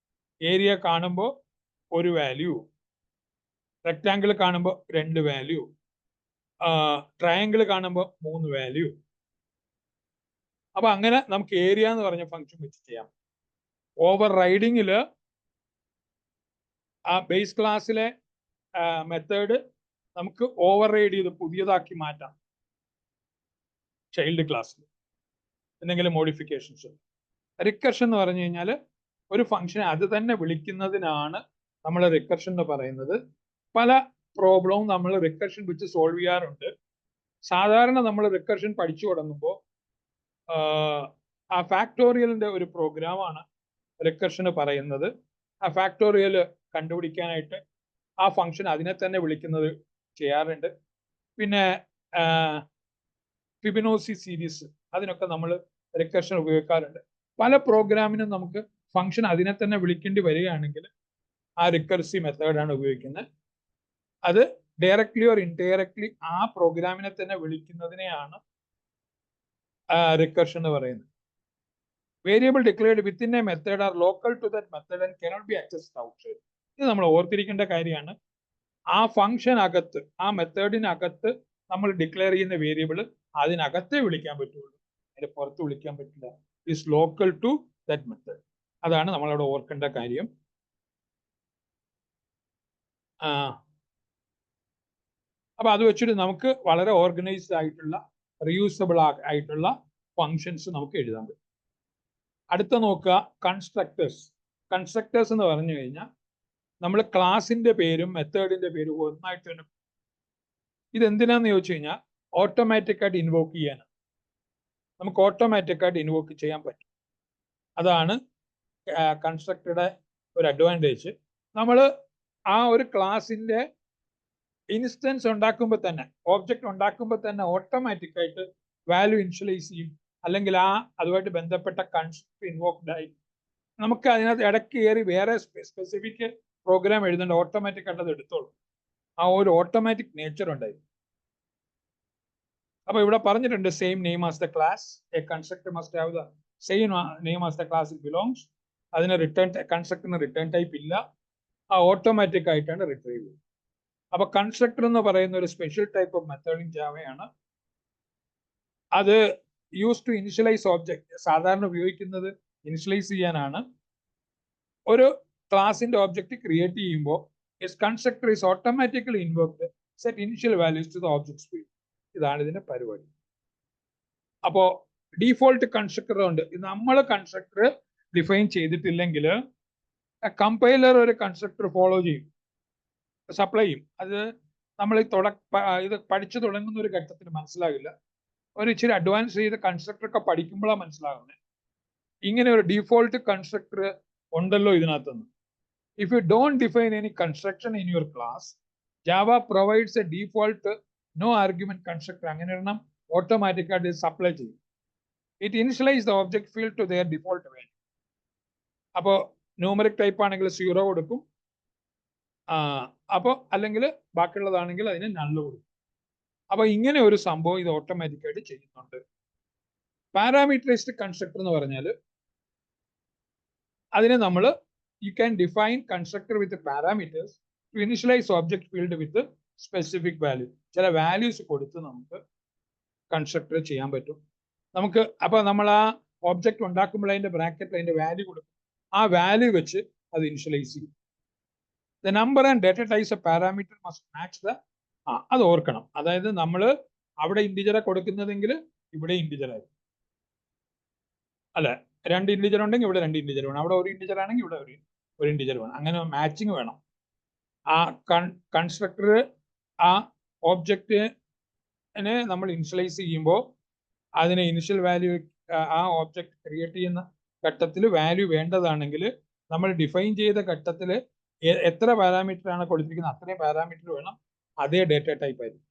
ഏരിയ കാണുമ്പോൾ 1 വാല്യൂ, റെക്ടാംഗിൾ കാണുമ്പോൾ 2 വാല്യൂ, ട്രയാങ്കിൾ കാണുമ്പോൾ 3 വാല്യൂ. അപ്പൊ അങ്ങനെ നമുക്ക് ഏരിയ എന്ന് പറഞ്ഞ ഫംഗ്ഷൻ വെച്ച് ചെയ്യാം. ഓവർ റൈഡിങ്ങില് ആ ബേസ് ക്ലാസ്സിലെ മെത്തേഡ് നമുക്ക് ഓവർ റൈഡ് ചെയ്ത് പുതിയതാക്കി മാറ്റാം ചൈൽഡ് ക്ലാസ്സിൽ എന്തെങ്കിലും മോഡിഫിക്കേഷൻസ്. റിക്കർഷൻ എന്ന് പറഞ്ഞു കഴിഞ്ഞാൽ ഒരു ഫംഗ്ഷൻ അത് തന്നെ വിളിക്കുന്നതിനാണ് നമ്മൾ റിക്കർഷൻ എന്ന് പറയുന്നത്. പല പ്രോബ്ലവും നമ്മൾ റിക്കർഷൻ വെച്ച് സോൾവ് ചെയ്യാറുണ്ട്. സാധാരണ നമ്മൾ റിക്കർഷൻ പഠിച്ചു തുടങ്ങുമ്പോൾ ആ ഫാക്ടോറിയലിന്റെ ഒരു പ്രോഗ്രാമാണ് റിക്കർഷന് പറയുന്നത്. ആ ഫാക്ടോറിയൽ കണ്ടുപിടിക്കാനായിട്ട് ആ ഫംഗ്ഷൻ അതിനെ തന്നെ വിളിക്കുന്നത് ചെയ്യാറുണ്ട്. പിന്നെ ഫിബൊനാച്ചി സീരീസ്, അതിനൊക്കെ നമ്മൾ റിക്കർഷൻ ഉപയോഗിക്കാറുണ്ട്. പല പ്രോഗ്രാമിനും നമുക്ക് ഫംഗ്ഷൻ അതിനെ തന്നെ വിളിക്കേണ്ടി വരികയാണെങ്കിൽ ആ റിക്കർസീവ് മെത്തേഡാണ് ഉപയോഗിക്കുന്നത്. അത് ഡയറക്ട്ലി ഓർ ഇൻഡയറക്ട്ലി ആ പ്രോഗ്രാമിനെ തന്നെ വിളിക്കുന്നതിനെയാണ് റിക്കർഷൻ എന്ന് പറയുന്നത്. Variable declared within a method are local to that method and cannot be accessed outside. ഇത് നമ്മൾ ഓർത്തിരിക്കേണ്ട കാര്യമാണ്. ആ ഫംഗ്ഷൻ അകത്ത്, ആ മെത്തേഡിനകത്ത് നമ്മൾ ഡിക്ലെയർ ചെയ്യുന്ന വേരിയബിൾ അതിനകത്തേ വിളിക്കാൻ പറ്റുള്ളൂ, അതിന്റെ പുറത്ത് വിളിക്കാൻ പറ്റില്ല. Is local to that method. അതാണ് നമ്മളവിടെ ഓർക്കേണ്ട കാര്യം. അപ്പൊ അത് വെച്ചിട്ട് നമുക്ക് വളരെ ഓർഗനൈസ്ഡ് ആയിട്ടുള്ള റീയൂസബിൾ ആയിട്ടുള്ള ഫങ്ഷൻസ് നമുക്ക് എഴുതാൻ പറ്റും. അടുത്ത നോക്കുക, കൺസ്ട്രക്ടേഴ്സ്. കൺസ്ട്രക്ടേഴ്സ് എന്ന് പറഞ്ഞു കഴിഞ്ഞാൽ നമ്മൾ ക്ലാസിന്റെ പേരും മെത്തേഡിന്റെ പേരും ഒന്നായിട്ട് തന്നെ. ഇതെന്തിനാന്ന് ചോദിച്ചു കഴിഞ്ഞാൽ ഓട്ടോമാറ്റിക് ആയിട്ട് ഇൻവോക്ക് ചെയ്യാനാണ്. നമുക്ക് ഓട്ടോമാറ്റിക് ആയിട്ട് ഇൻവോക്ക് ചെയ്യാൻ പറ്റും. അതാണ് കൺസ്ട്രക്ടറുടെ ഒരു അഡ്വാൻറ്റേജ്. നമ്മൾ ആ ഒരു ക്ലാസിന്റെ ഇൻസ്റ്റൻസ് ഉണ്ടാക്കുമ്പോൾ തന്നെ, ഓബ്ജക്റ്റ് ഉണ്ടാക്കുമ്പോൾ തന്നെ ഓട്ടോമാറ്റിക് ആയിട്ട് വാല്യൂ ഇനിഷ്യലൈസ് ചെയ്യും, അല്ലെങ്കിൽ അതുമായിട്ട് ബന്ധപ്പെട്ട കൺസ്ട്രക്ടർ ഇൻവോക്ഡ് ആയി. നമുക്ക് അതിനകത്ത് ഇടയ്ക്ക് കയറി വേറെ സ്പെസിഫിക് പ്രോഗ്രാം എഴുതേണ്ട, ഓട്ടോമാറ്റിക് ആയിട്ട് അത് എടുത്തോളും. ആ ഒരു ഓട്ടോമാറ്റിക് നേച്ചർ ഉണ്ടായി. അപ്പൊ ഇവിടെ പറഞ്ഞിട്ടുണ്ട് same name as the class. A constructor must have the same name as the class it belongs. അതിന് കൺസ്ട്രക്ടറിന് റിട്ടേൺ ടൈപ്പ് ഇല്ല, ആ ഓട്ടോമാറ്റിക് ആയിട്ടാണ് റിട്രീവ് ചെയ്യുന്നത്. അപ്പൊ കൺസ്ട്രക്ടർ എന്ന് പറയുന്ന ഒരു special type of method in ജാവയാണ്. അത് യൂസ് ടു ഇനിഷ്യലൈസ് ഓബ്ജക്ട്. സാധാരണ ഉപയോഗിക്കുന്നത് ഇനിഷ്യലൈസ് ചെയ്യാനാണ്. ഒരു ക്ലാസിന്റെ ഓബ്ജക്റ്റ് ക്രിയേറ്റ് ചെയ്യുമ്പോൾ constructor is automatically invoked set initial values to the object speed. ഇതാണ് ഇതിന്റെ പരിപാടി. അപ്പോ ഡീഫോൾട്ട് കൺസ്ട്രക്ടർ ഉണ്ട്. ഇത് നമ്മൾ കൺസ്ട്രക്ടർ ഡിഫൈൻ ചെയ്തിട്ടില്ലെങ്കിൽ കമ്പൈലർ ഒരു കൺസ്ട്രക്ടർ ഫോളോ ചെയ്യും, സപ്ലൈ ചെയ്യും. അത് നമ്മൾ ഇത് പഠിച്ചു തുടങ്ങുന്ന ഒരു ഘട്ടത്തിൽ മനസ്സിലാകില്ല. ഒരു ഇച്ചിരി അഡ്വാൻസ് ചെയ്ത് കൺസ്ട്രക്ടർ ഒക്കെ പഠിക്കുമ്പോഴാണ് മനസ്സിലാകുന്നത് ഇങ്ങനെ ഒരു ഡിഫോൾട്ട് കൺസ്ട്രക്ടർ ഉണ്ടല്ലോ ഇതിനകത്തുനിന്ന്. If you don't define any construction in your class, Java provides a default no argument constructor. അങ്ങനെ ഒരെണ്ണം ഓട്ടോമാറ്റിക്കായിട്ട് സപ്ലൈ ചെയ്യും. It initialise the object field to their default value. അപ്പോൾ ന്യൂമറിക് ടൈപ്പ് ആണെങ്കിൽ 0 കൊടുക്കും, അപ്പോൾ അല്ലെങ്കിൽ ബാക്കിയുള്ളതാണെങ്കിൽ അതിന് നള്ള് കൊടുക്കും. അപ്പൊ ഇങ്ങനെ ഒരു സംഭവം ഇത് ഓട്ടോമാറ്റിക്കായിട്ട് ചെയ്യുന്നുണ്ട്. പാരാമീറ്ററൈസ്ഡ് കൺസ്ട്രക്ടർ എന്ന് പറഞ്ഞാൽ അതിനെ നമ്മൾ you can define constructor with parameters to initialise object field with specific value. ചില വാല്യൂസ് കൊടുത്ത് നമുക്ക് കൺസ്ട്രക്ടർ ചെയ്യാൻ പറ്റും. നമുക്ക് അപ്പൊ നമ്മൾ ആ ഒബ്ജക്ട് ഉണ്ടാക്കുമ്പോൾ അതിന്റെ ബ്രാക്കറ്റിൽ അതിന്റെ വാല്യൂ കൊടുക്കും. ആ വാല്യൂ വെച്ച് അത് ഇനിഷ്യലൈസ് ചെയ്യും. The number and data types A parameter must match the അത് ഓർക്കണം. അതായത് നമ്മൾ അവിടെ ഇൻഡിജറെ കൊടുക്കുന്നതെങ്കിൽ ഇവിടെ ഇൻഡിജർ ആയിരിക്കും. അല്ലെ, 2 ഇൻഡിജർ ഉണ്ടെങ്കിൽ ഇവിടെ 2 ഇൻഡിജർ വേണം, അവിടെ ഒരു ഇൻഡിജർ ആണെങ്കിൽ ഇവിടെ ഒരു ഇൻഡിജർ വേണം. അങ്ങനെ മാച്ചിങ് വേണം. ആ കൺസ്ട്രക്ടർ ആ ഓബ്ജക്റ്റിനെ നമ്മൾ ഇനിഷ്യലൈസ് ചെയ്യുമ്പോൾ അതിനെ ഇനിഷ്യൽ വാല്യൂ ആ ഓബ്ജക്ട് ക്രിയേറ്റ് ചെയ്യുന്ന ഘട്ടത്തിൽ വാല്യൂ വേണ്ടതാണെങ്കിൽ നമ്മൾ ഡിഫൈൻ ചെയ്ത ഘട്ടത്തിൽ എത്ര പാരാമീറ്റർ ആണ് കൊടുത്തിരിക്കുന്നത് അത്രയും പാരാമീറ്റർ വേണം. അതേ ഡേറ്റ ടൈപ്പ് ആയിരിക്കും.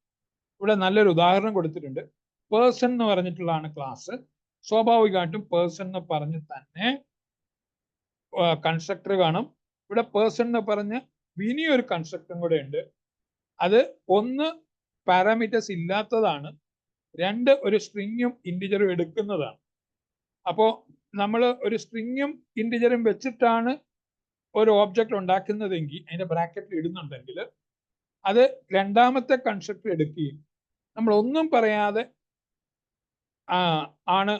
ഇവിടെ നല്ലൊരു ഉദാഹരണം കൊടുത്തിട്ടുണ്ട്. പേഴ്സൺ എന്ന് പറഞ്ഞിട്ടുള്ളതാണ് ക്ലാസ്. സ്വാഭാവികമായിട്ടും പേഴ്സൺ എന്ന് പറഞ്ഞ് തന്നെ കൺസ്ട്രക്ടർ കാണും. ഇവിടെ പേഴ്സൺ എന്ന് പറഞ്ഞ് ഇനിയൊരു കൺസ്ട്രക്ടറും കൂടെ ഉണ്ട്. അത് 1 പാരാമീറ്റേഴ്സ് ഇല്ലാത്തതാണ്, 2 ഒരു സ്ട്രിങ്ങും ഇൻഡിജറും എടുക്കുന്നതാണ്. അപ്പോൾ നമ്മൾ ഒരു സ്ട്രിങ്ങും ഇൻഡിജറും വെച്ചിട്ടാണ് ഒരു ഓബ്ജക്റ്റ് ഉണ്ടാക്കുന്നതെങ്കിൽ അതിന്റെ ബ്രാക്കറ്റിൽ ഇടുന്നുണ്ടെങ്കിൽ അത് രണ്ടാമത്തെ കൺസ്ട്രക്ടർ എടുക്കുകയും നമ്മൾ ഒന്നും പറയാതെ ആണ്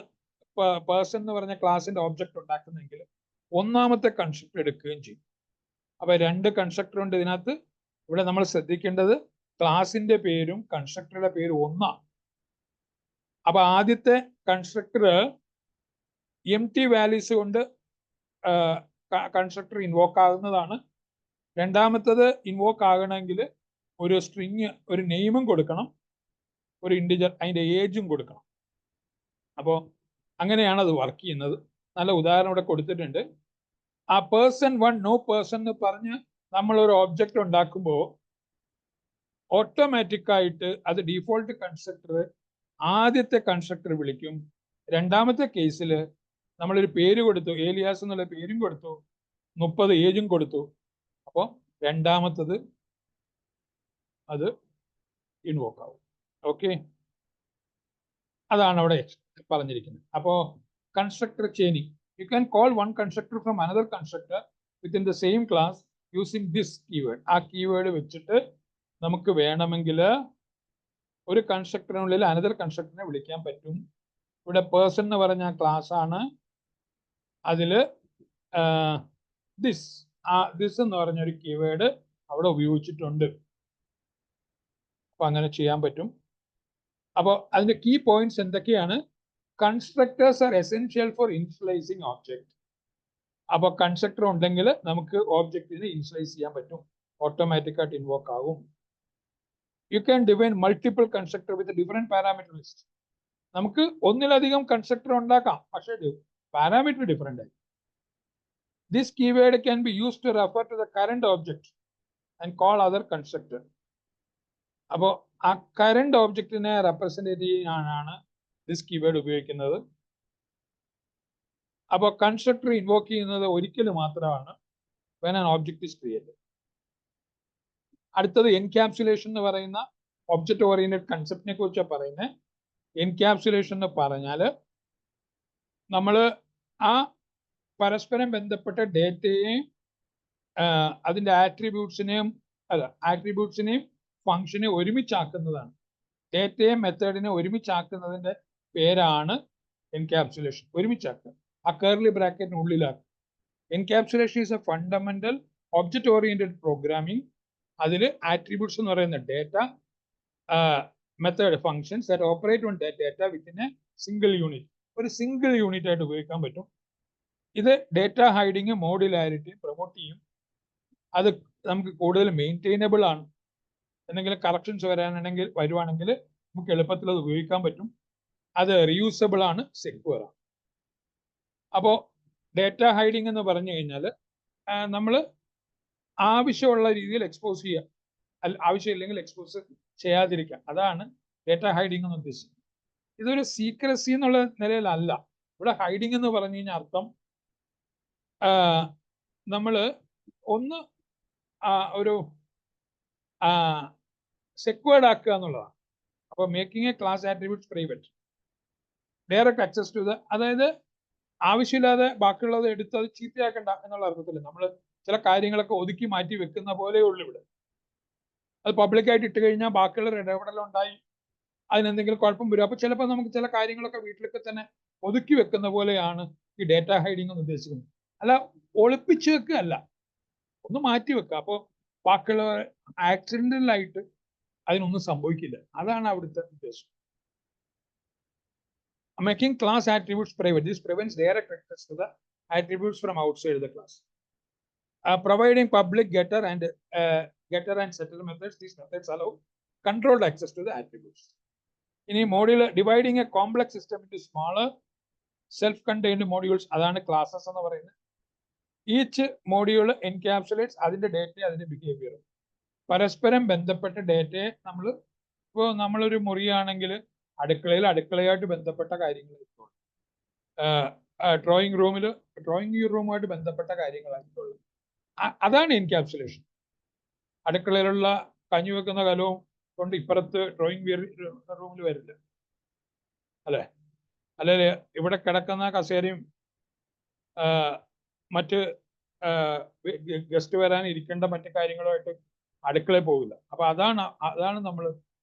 പേഴ്സൺ എന്ന് പറഞ്ഞ ക്ലാസിന്റെ ഓബ്ജക്റ്റ് ഉണ്ടാക്കുന്നതെങ്കിൽ ഒന്നാമത്തെ കൺസ്ട്രക്ടർ എടുക്കുകയും ചെയ്യും. അപ്പൊ 2 കൺസ്ട്രക്ടർ ഉണ്ട് ഇതിനകത്ത്. ഇവിടെ നമ്മൾ ശ്രദ്ധിക്കേണ്ടത് ക്ലാസിന്റെ പേരും കൺസ്ട്രക്ടറുടെ പേരും ഒന്നാണ്. അപ്പൊ ആദ്യത്തെ കൺസ്ട്രക്ടർ എംപ്റ്റി വാല്യൂസ് കൊണ്ട് കൺസ്ട്രക്ടർ ഇൻവോക്ക് ആകുന്നതാണ്. രണ്ടാമത്തത് ഇൻവോക്ക് ആകണമെങ്കിൽ ഒരു സ്ട്രിങ് ഒരു നെയിമും കൊടുക്കണം, ഒരു ഇൻഡിജർ അതിന്റെ ഏജും കൊടുക്കണം. അപ്പോൾ അങ്ങനെയാണ് അത് വർക്ക് ചെയ്യുന്നത്. നല്ല ഉദാഹരണം ഇവിടെ കൊടുത്തിട്ടുണ്ട്. ആ പേഴ്സൺ 1 നോ പേഴ്സൺ എന്ന് പറഞ്ഞ് നമ്മൾ ഒരു ഒബ്ജക്റ്റ് ഉണ്ടാക്കുമ്പോൾ ഓട്ടോമാറ്റിക്കായിട്ട് അത് ഡിഫോൾട്ട് കൺസ്ട്രക്ടർ ആദ്യത്തെ കൺസ്ട്രക്ടർ വിളിക്കും. രണ്ടാമത്തെ കേസിൽ നമ്മളൊരു പേര് കൊടുത്തു, ഏലിയാസ് എന്നുള്ള പേരും കൊടുത്തു, 30 ഏജും കൊടുത്തു. അപ്പോൾ രണ്ടാമത്തത് അത് ഇൻവോക്ക് ആവും. ഓക്കെ, അതാണ് അവിടെ പറഞ്ഞിരിക്കുന്നത്. അപ്പോൾ constructor chaining, you can call one constructor from another constructor within the same class using this keyword. ആ കീവേഡ് വെച്ചിട്ട് നമുക്ക് വേണമെങ്കിൽ ഒരു കൺസ്ട്രക്ടറിനുള്ളിൽ അനദർ കൺസ്ട്രക്ടറിനെ വിളിക്കാൻ പറ്റും. ഇവിടെ പേഴ്സൺ എന്ന് പറഞ്ഞ ക്ലാസ് ആണ്. അതില് ദിസ് എന്ന് പറഞ്ഞൊരു കീവേഡ് അവിടെ ഉപയോഗിച്ചിട്ടുണ്ട്. അപ്പൊ അങ്ങനെ ചെയ്യാൻ പറ്റും. അപ്പോൾ അതിന്റെ കീ പോയിന്റ്സ് എന്തൊക്കെയാണ്? Constructors are essential for initializing object. അപ്പോൾ കൺസ്ട്രക്ടർ ഉണ്ടെങ്കിൽ നമുക്ക് ഓബ്ജക്റ്റിനെ ഇനിഷ്യലൈസ് ചെയ്യാൻ പറ്റും, ഓട്ടോമാറ്റിക്കായിട്ട് ഇൻവോക്ക് ആകും. You can define multiple constructor with different parameter list. നമുക്ക് ഒന്നിലധികം കൺസ്ട്രക്ടർ ഉണ്ടാക്കാം, പക്ഷേ പാരാമീറ്റർ ഡിഫറെന്റ് ആയി. This keyword can be use to refer to the current object and call other constructor. അപ്പോൾ ആ കറന്റ് ഓബ്ജക്റ്റിനെ റെപ്രസെന്റ് ചെയ്യാനാണ് ദിസ് കീവേഡ് ഉപയോഗിക്കുന്നത്. അപ്പോൾ കൺസ്ട്രക്ടർ ഇൻവോക്ക് ചെയ്യുന്നത് ഒരിക്കൽ മാത്രമാണ് when an object is created. അടുത്തത് എൻക്യാപ്സുലേഷൻ എന്ന് പറയുന്ന ഒബ്ജക്റ്റ് ഓറിയന്റഡ് കൺസെപ്റ്റിനെ കുറിച്ചാണ് പറയുന്നത്. എൻക്യാപ്സുലേഷൻ എന്ന് പറഞ്ഞാൽ നമ്മൾ ആ പരസ്പരം ബന്ധപ്പെട്ട ഡേറ്റയെയും അതിന്റെ ആട്രിബ്യൂട്ട്സിനെയും ഫംഗ്ഷനെ ഒരുമിച്ചാക്കുന്നതാണ്. ഡേറ്റയും മെത്തേഡിനെ ഒരുമിച്ചാക്കുന്നതിന്റെ പേരാണ് എൻക്യാപ്സുലേഷൻ. ഒരുമിച്ചാക്കുക, ആ കേർലി ബ്രാക്കറ്റിനുള്ളിലാക്കുക. Encapsulation is a fundamental object oriented programming. അതിൽ ആട്രിബ്യൂട്ട്സ് എന്ന് പറയുന്ന data, method, functions that operate on data within a single unit. ഒരു സിംഗിൾ യൂണിറ്റ് ആയിട്ട് ഉപയോഗിക്കാൻ പറ്റും. ഇത് ഡേറ്റ ഹൈഡിങ് മോഡുലാരിറ്റിയും പ്രൊമോട്ട് ചെയ്യും. അത് നമുക്ക് കൂടുതൽ മെയിൻറ്റെയിനബിൾ ആണ്. എന്തെങ്കിലും കറക്ഷൻസ് വരുവാണെങ്കിൽ നമുക്ക് എളുപ്പത്തിൽ അത് ഉപയോഗിക്കാൻ പറ്റും. അത് റീയൂസബിൾ ആണ്, സെക്യൂർ ആണ്. അപ്പോൾ ഡേറ്റ ഹൈഡിങ് എന്ന് പറഞ്ഞു കഴിഞ്ഞാൽ നമ്മൾ ആവശ്യമുള്ള രീതിയിൽ എക്സ്പോസ് ചെയ്യുക, ആവശ്യമില്ലെങ്കിൽ എക്സ്പോസ് ചെയ്യാതിരിക്കുക. അതാണ് ഡേറ്റ ഹൈഡിങ് എന്ന് ഉദ്ദേശിക്കുന്നത്. ഇതൊരു സീക്രസി എന്നുള്ള നിലയിലല്ല. ഇവിടെ ഹൈഡിങ് എന്ന് പറഞ്ഞു കഴിഞ്ഞാൽ അർത്ഥം നമ്മൾ ഒന്ന് ഒരു സെക്യൂർഡ് ആക്കുക എന്നുള്ളതാണ്. അപ്പോൾ making a class attributes private, direct access to അതായത് ആവശ്യമില്ലാതെ ബാക്കിയുള്ളത് എടുത്ത് അത് ചീത്തയാക്കണ്ട എന്നുള്ള അർത്ഥത്തിൽ നമ്മൾ ചില കാര്യങ്ങളൊക്കെ ഒതുക്കി മാറ്റി വെക്കുന്ന പോലെയുള്ളൂ ഇവിടെ. അത് പബ്ലിക്കായിട്ട് ഇട്ട് കഴിഞ്ഞാൽ ബാക്കിയുള്ളവർ ഇടപെടലുണ്ടായി അതിനെന്തെങ്കിലും കുഴപ്പം വരും. അപ്പൊ ചിലപ്പോൾ നമുക്ക് ചില കാര്യങ്ങളൊക്കെ വീട്ടിലൊക്കെ തന്നെ ഒതുക്കി വെക്കുന്ന പോലെയാണ് ഈ ഡേറ്റ ഹൈഡിങ് എന്ന് ഉദ്ദേശിക്കുന്നത്. അല്ല ഒളിപ്പിച്ചു വെക്കുക അല്ല, ഒന്ന് മാറ്റി വെക്കുക. അപ്പോൾ ബാക്കിയുള്ളവർ ആക്സിഡന്റലായിട്ട് അതിനൊന്നും സംഭവിക്കില്ല. അതാണ് അവിടുത്തെ ഉദ്ദേശം. Making class attributes private. This prevents direct access to the attributes from outside the class. Providing public getter and setter methods. These methods allow controlled access to the attributes. In a modular, dividing a complex system into smaller self-contained modules. Adana classes on the each module encapsulates അതിന്റെ data, അതിന്റെ behaviour. പരസ്പരം ബന്ധപ്പെട്ട ഡേറ്റയെ നമ്മളൊരു മുറിയാണെങ്കിൽ അടുക്കളയായിട്ട് ബന്ധപ്പെട്ട കാര്യങ്ങൾ, drawing റൂമുമായിട്ട് ബന്ധപ്പെട്ട കാര്യങ്ങളായിട്ടുള്ളത്. അതാണ് എൻക്യാപ്സുലേഷൻ. അടുക്കളയിലുള്ള കഞ്ഞി വെക്കുന്ന കലവും കൊണ്ട് ഇപ്പുറത്ത് ഡ്രോയിങ് റൂമിൽ വരില്ല, അല്ലെ ഇവിടെ കിടക്കുന്ന കസേരയും മറ്റ് ഗസ്റ്റ് വരാൻ ഇരിക്കേണ്ട മറ്റു കാര്യങ്ങളുമായിട്ട് അടുക്കളയിൽ പോകില്ല. അപ്പൊ അതാണ് നമ്മൾ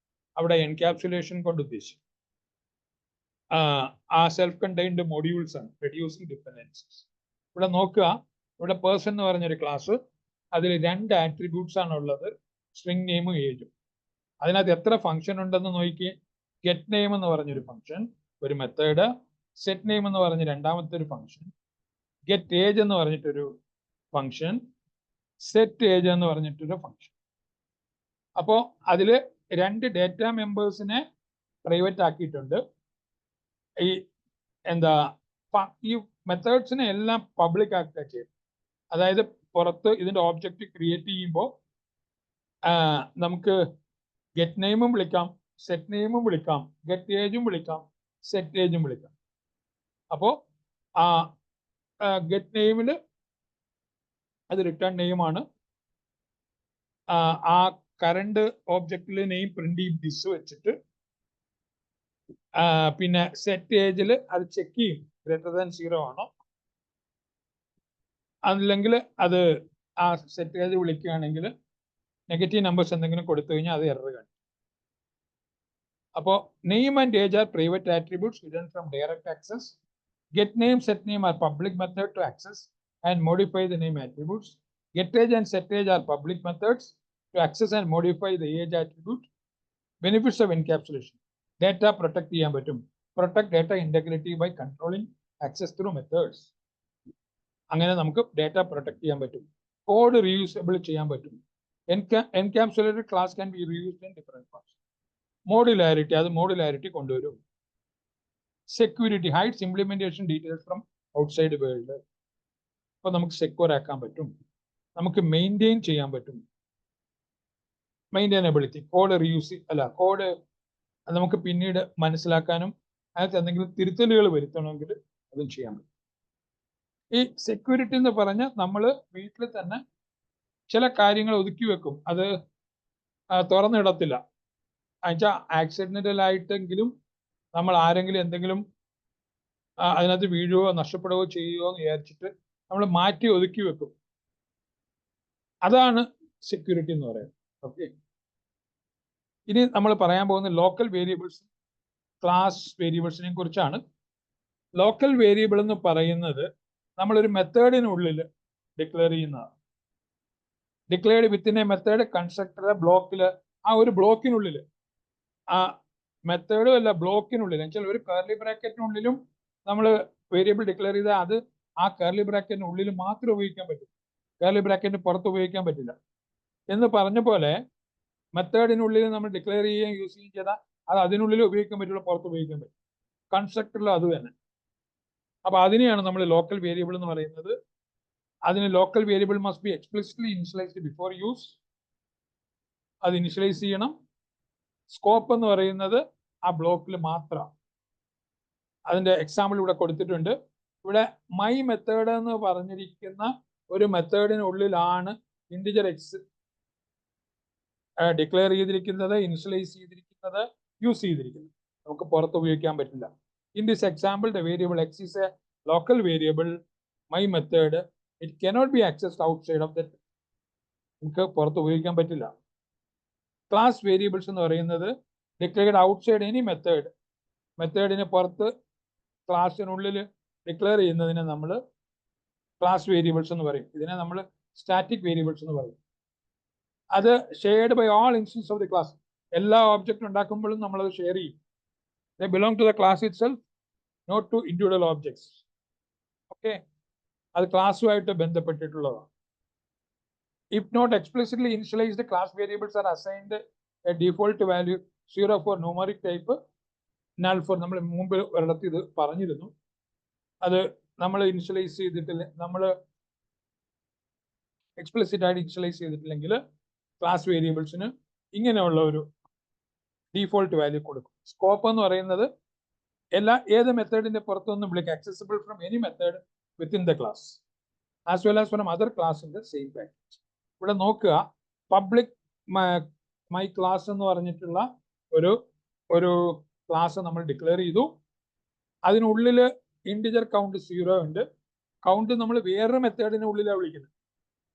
അവിടെ എൻക്യാപ്സുലേഷൻ കൊണ്ട് ഉദ്ദേശിച്ചത്. ആ സെൽഫ് കണ്ടെയ്ൻഡ് മൊഡ്യൂൾസ് ആണ്, റെഡ്യൂസിങ് ഡിപ്പെൻഡൻസീസ്. ഇവിടെ നോക്കുക, ഇവിടെ പേഴ്സൺ എന്ന് പറഞ്ഞൊരു ക്ലാസ്, അതിൽ 2 ആട്രിബ്യൂട്ട്സ് ആണ് ഉള്ളത്, സ്ട്രിംഗ് നെയിമും ഏജും. അതിനകത്ത് എത്ര ഫംഗ്ഷൻ ഉണ്ടെന്ന് നോക്കി. ഗെറ്റ് നെയിം എന്ന് പറഞ്ഞൊരു ഫംഗ്ഷൻ, ഒരു മെത്തേഡ്. സെറ്റ് നെയിം എന്ന് പറഞ്ഞ രണ്ടാമത്തെ ഒരു ഫംഗ്ഷൻ. ഗെറ്റ് ഏജ് എന്ന് പറഞ്ഞിട്ടൊരു ഫംഗ്ഷൻ. സെറ്റ് ഏജ് എന്ന് പറഞ്ഞിട്ടൊരു ഫംഗ്ഷൻ. അപ്പോൾ അതിൽ 2 ഡേറ്റ മെമ്പേഴ്സിനെ പ്രൈവറ്റ് ആക്കിയിട്ടുണ്ട്. ഈ ഈ മെത്തേഡ്സിനെ എല്ലാം പബ്ലിക് ആക്കുക ചെയ്യും. അതായത് പുറത്ത് ഇതിന്റെ ഓബ്ജക്റ്റ് ക്രിയേറ്റ് ചെയ്യുമ്പോൾ നമുക്ക് ഗെറ്റ് നെയിമും വിളിക്കാം, സെറ്റ് നെയിമും വിളിക്കാം, ഗെറ്റ് ഏജും വിളിക്കാം, സെറ്റ് ഏജും വിളിക്കാം. അപ്പോൾ ഗെറ്റ് നെയിമിൽ അത് റിട്ടേൺ നെയിമാണ്. ആ കറണ്ട് ഓബ്ജക്റ്റിലെ നെയിം പ്രിന്റ് ചെയ്യും ദിസ് വെച്ചിട്ട്. പിന്നെ സെറ്റ് ഏജിൽ അത് ചെക്ക് ചെയ്യും >0 ആണോ, അല്ലെങ്കിൽ അത് ആ സെറ്റ് ഏജ് വിളിക്കുകയാണെങ്കിൽ നെഗറ്റീവ് നമ്പേഴ്സ് എന്തെങ്കിലും കൊടുത്തു കഴിഞ്ഞാൽ അത് എറർ കാണിക്കും. അപ്പോൾ name and age are private attributes hidden from direct access. Get name, set name are public method to access and modify the name attributes. Get age and set age are public methods to access and modify the age attribute. Benefits of encapsulation. Data protect ചെയ്യാൻ പറ്റും. Protect data integrity by controlling access through methods. അങ്ങനെ നമുക്ക് data protect ചെയ്യാൻ പറ്റും. Code reusable ചെയ്യാൻ പറ്റും. Encapsulated class can be reused in different parts. Modularity, അത് modularity കൊണ്ടുവരും. Security, hides implementation details from outside world. അപ്പോൾ നമുക്ക് സെക്യൂർ ആക്കാൻ പറ്റും, നമുക്ക് മെയിൻറ്റെയിൻ ചെയ്യാൻ പറ്റും. മെയിൻറ്റെയിനബിലിറ്റി, കോഡ് റീയൂസ് കോഡ് നമുക്ക് പിന്നീട് മനസ്സിലാക്കാനും അതിനകത്ത് എന്തെങ്കിലും തിരുത്തലുകൾ വരുത്തണമെങ്കിൽ അതും ചെയ്യാൻ പറ്റും. ഈ സെക്യൂരിറ്റി എന്ന് പറഞ്ഞാൽ നമ്മൾ വീട്ടിൽ തന്നെ ചില കാര്യങ്ങൾ ഒതുക്കി വെക്കും, അത് തുറന്നിടത്തില്ല. എന്നുവെച്ചാൽ ആക്സിഡന്റലായിട്ടെങ്കിലും നമ്മൾ ആരെങ്കിലും എന്തെങ്കിലും അതിനകത്ത് വീഴുകയോ നഷ്ടപ്പെടുകയോ ചെയ്യുകയോ എന്ന് വിചാരിച്ചിട്ട് നമ്മൾ മാറ്റി ഒതുക്കി വെക്കും. അതാണ് സെക്യൂരിറ്റി എന്ന് പറയുന്നത്. ഓക്കെ, ഇനി നമ്മൾ പറയാൻ പോകുന്ന ലോക്കൽ വേരിയബിൾസ്, ക്ലാസ് വേരിയബിൾസിനെ കുറിച്ചാണ്. ലോക്കൽ വേരിയബിൾ എന്ന് പറയുന്നത് നമ്മളൊരു മെത്തേഡിനുള്ളിൽ ഡിക്ലെയർ ചെയ്യുന്നതാണ്. Declared within a method constructor ബ്ലോക്കിൽ, ആ ഒരു ബ്ലോക്കിനുള്ളിൽ, ആ മെത്തേഡും അല്ല ബ്ലോക്കിനുള്ളിൽ, എന്നുവെച്ചാൽ ഒരു കർലി ബ്രാക്കറ്റിനുള്ളിലും നമ്മൾ വേരിയബിൾ ഡിക്ലെയർ ചെയ്താൽ അത് ആ കർലി ബ്രാക്കറ്റിന് ഉള്ളിൽ മാത്രമേ ഉപയോഗിക്കാൻ പറ്റൂ, കർലി ബ്രാക്കറ്റിന് പുറത്ത് ഉപയോഗിക്കാൻ പറ്റില്ല. എന്ന് പറഞ്ഞ പോലെ മെത്തേഡിനുള്ളിൽ നമ്മൾ ഡിക്ലെയർ ചെയ്യുകയും യൂസ് ചെയ്യുകയും ചെയ്താൽ അത് അതിനുള്ളിൽ ഉപയോഗിക്കാൻ പറ്റുള്ളൂ, പുറത്ത് ഉപയോഗിക്കാൻ പറ്റും. കൺസ്ട്രക്ടറിൽ അത് തന്നെ. അപ്പൊ അതിനെയാണ് നമ്മൾ ലോക്കൽ വേരിയബിൾ എന്ന് പറയുന്നത്. അതിന് local variable must be explicitly initialised before use. അത് ഇനിഷ്യലൈസ് ചെയ്യണം. സ്കോപ്പ് എന്ന് പറയുന്നത് ആ ബ്ലോക്കിൽ മാത്രം. അതിന്റെ എക്സാമ്പിൾ ഇവിടെ കൊടുത്തിട്ടുണ്ട്. ഇവിടെ മൈ മെത്തേഡ് എന്ന് പറഞ്ഞിരിക്കുന്ന ഒരു മെത്തേഡിനുള്ളിലാണ് ഇൻഡിജർ എക്സ് ഡിക്ലെയർ ചെയ്തിരിക്കുന്നത്, ഇനിഷ്യലൈസ് ചെയ്തിരിക്കുന്നത്, യൂസ് ചെയ്തിരിക്കുന്നത്. നമുക്ക് പുറത്ത് ഉപയോഗിക്കാൻ പറ്റില്ല. In this example the variable X is A local variable my method. It cannot be accessed outside of that. നമുക്ക് പുറത്ത് ഉപയോഗിക്കാൻ പറ്റില്ല. ക്ലാസ് വേരിയബിൾസ് എന്ന് പറയുന്നത് ഡിക്ലെയർഡ് ഔട്ട്സൈഡ് എനി മെത്തേഡ്. മെത്തേഡിന് പുറത്ത് ക്ലാസ്സിനുള്ളിൽ ഡിക്ലെയർ ചെയ്യുന്നതിനെ നമ്മൾ ക്ലാസ് വേരിയബിൾസ് എന്ന് പറയും. ഇതിനെ നമ്മൾ സ്റ്റാറ്റിക് വേരിയബിൾസ് എന്ന് പറയും. അത് shared by all instance of the class. എല്ലാ ഓബ്ജക്റ്റ് ഉണ്ടാക്കുമ്പോഴും നമ്മളത് ഷെയർ ചെയ്യും. They belong to the class itself, not to individual objects. Okay, അത് ക്ലാസ്സുമായിട്ട് ബന്ധപ്പെട്ടിട്ടുള്ളതാണ്. If not explicitly initialized, the class variables are assigned a default value 0 for numeric type, null for, നമ്മൾ മുമ്പ് ഒരിടത്ത് ഇത് പറഞ്ഞിരുന്നു. അത് നമ്മൾ ഇനിഷ്യലൈസ് ചെയ്തിട്ടില്ല, നമ്മൾ എക്സ്പ്ലിസിറ്റ് ആയിട്ട് ഇനിഷ്യലൈസ് ചെയ്തിട്ടില്ലെങ്കിൽ ക്ലാസ് വേരിയബിൾസിന് ഇങ്ങനെയുള്ള ഒരു ഡീഫോൾട്ട് വാല്യൂ കൊടുക്കും. സ്കോപ്പ് എന്ന് പറയുന്നത് ഏത് മെത്തേഡിന്റെ പുറത്തൊന്നും വിളിക്കാം, accessible from any method within the class as well as from other class in the same package. ഇവിടെ നോക്കുക, പബ്ലിക് മൈ ക്ലാസ് എന്ന് പറഞ്ഞിട്ടുള്ള ഒരു ക്ലാസ് നമ്മൾ ഡിക്ലെയർ ചെയ്തു. അതിനുള്ളിൽ ഇൻഡിജർ കൗണ്ട് 0 ഉണ്ട്. കൗണ്ട് നമ്മൾ വേറൊരു മെത്തേഡിന് ഉള്ളിലാണ് വിളിക്കുന്നത്.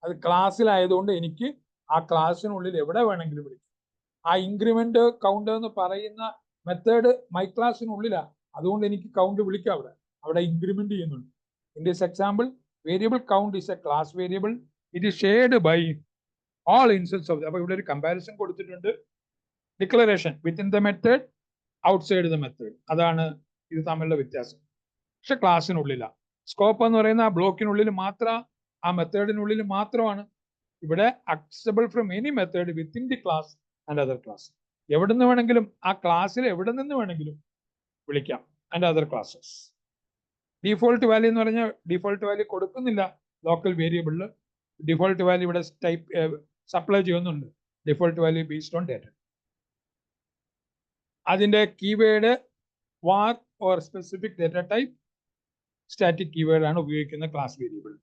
അത് ക്ലാസ്സിലായതുകൊണ്ട് എനിക്ക് ആ ക്ലാസ്സിനുള്ളിൽ എവിടെ വേണമെങ്കിലും വിളിക്കാം. ആ ഇൻക്രിമെന്റ് കൗണ്ട് എന്ന് പറയുന്ന മെത്തേഡ് മൈ ക്ലാസ്സിനുള്ളിലാണ്, അതുകൊണ്ട് എനിക്ക് കൗണ്ട് വിളിക്കാം. അവിടെ ഇൻക്രിമെന്റ് ചെയ്യുന്നുണ്ട്. In this example variable count is a class variable. It is shared by all instance of. അപ്പൊ ഇവിടെ ഒരു കമ്പാരിസൺ കൊടുത്തിട്ടുണ്ട്. Declaration within the method, outside the method. അതാണ് ഇത് തമ്മിലുള്ള വ്യത്യാസം. പക്ഷെ ക്ലാസ്സിനുള്ളിലാണ്. സ്കോപ്പ് എന്ന് പറയുന്ന ആ ബ്ലോക്കിനുള്ളിൽ മാത്രം, ആ മെത്തേഡിനുള്ളിൽ മാത്രമാണ്. ഇവിടെ accessible from any method within the class and other class. എവിടെ നിന്ന് വേണമെങ്കിലും, ആ ക്ലാസ്സിൽ എവിടെ നിന്ന് വേണമെങ്കിലും വിളിക്കാം and other classes. Default value എന്ന് പറഞ്ഞാൽ ഡിഫോൾട്ട് വാല്യൂ കൊടുക്കുന്നില്ല ലോക്കൽ വേരിയബിളിൽ. ഡിഫോൾട്ട് വാല്യൂ ഇവിടെ സപ്ലൈ ചെയ്യുന്നുണ്ട്. Default value based on data. അതിന്റെ keyword var or specific data type, static keyword ആണ് ഉപയോഗിക്കുന്ന ക്ലാസ് വേരിയബിൾ.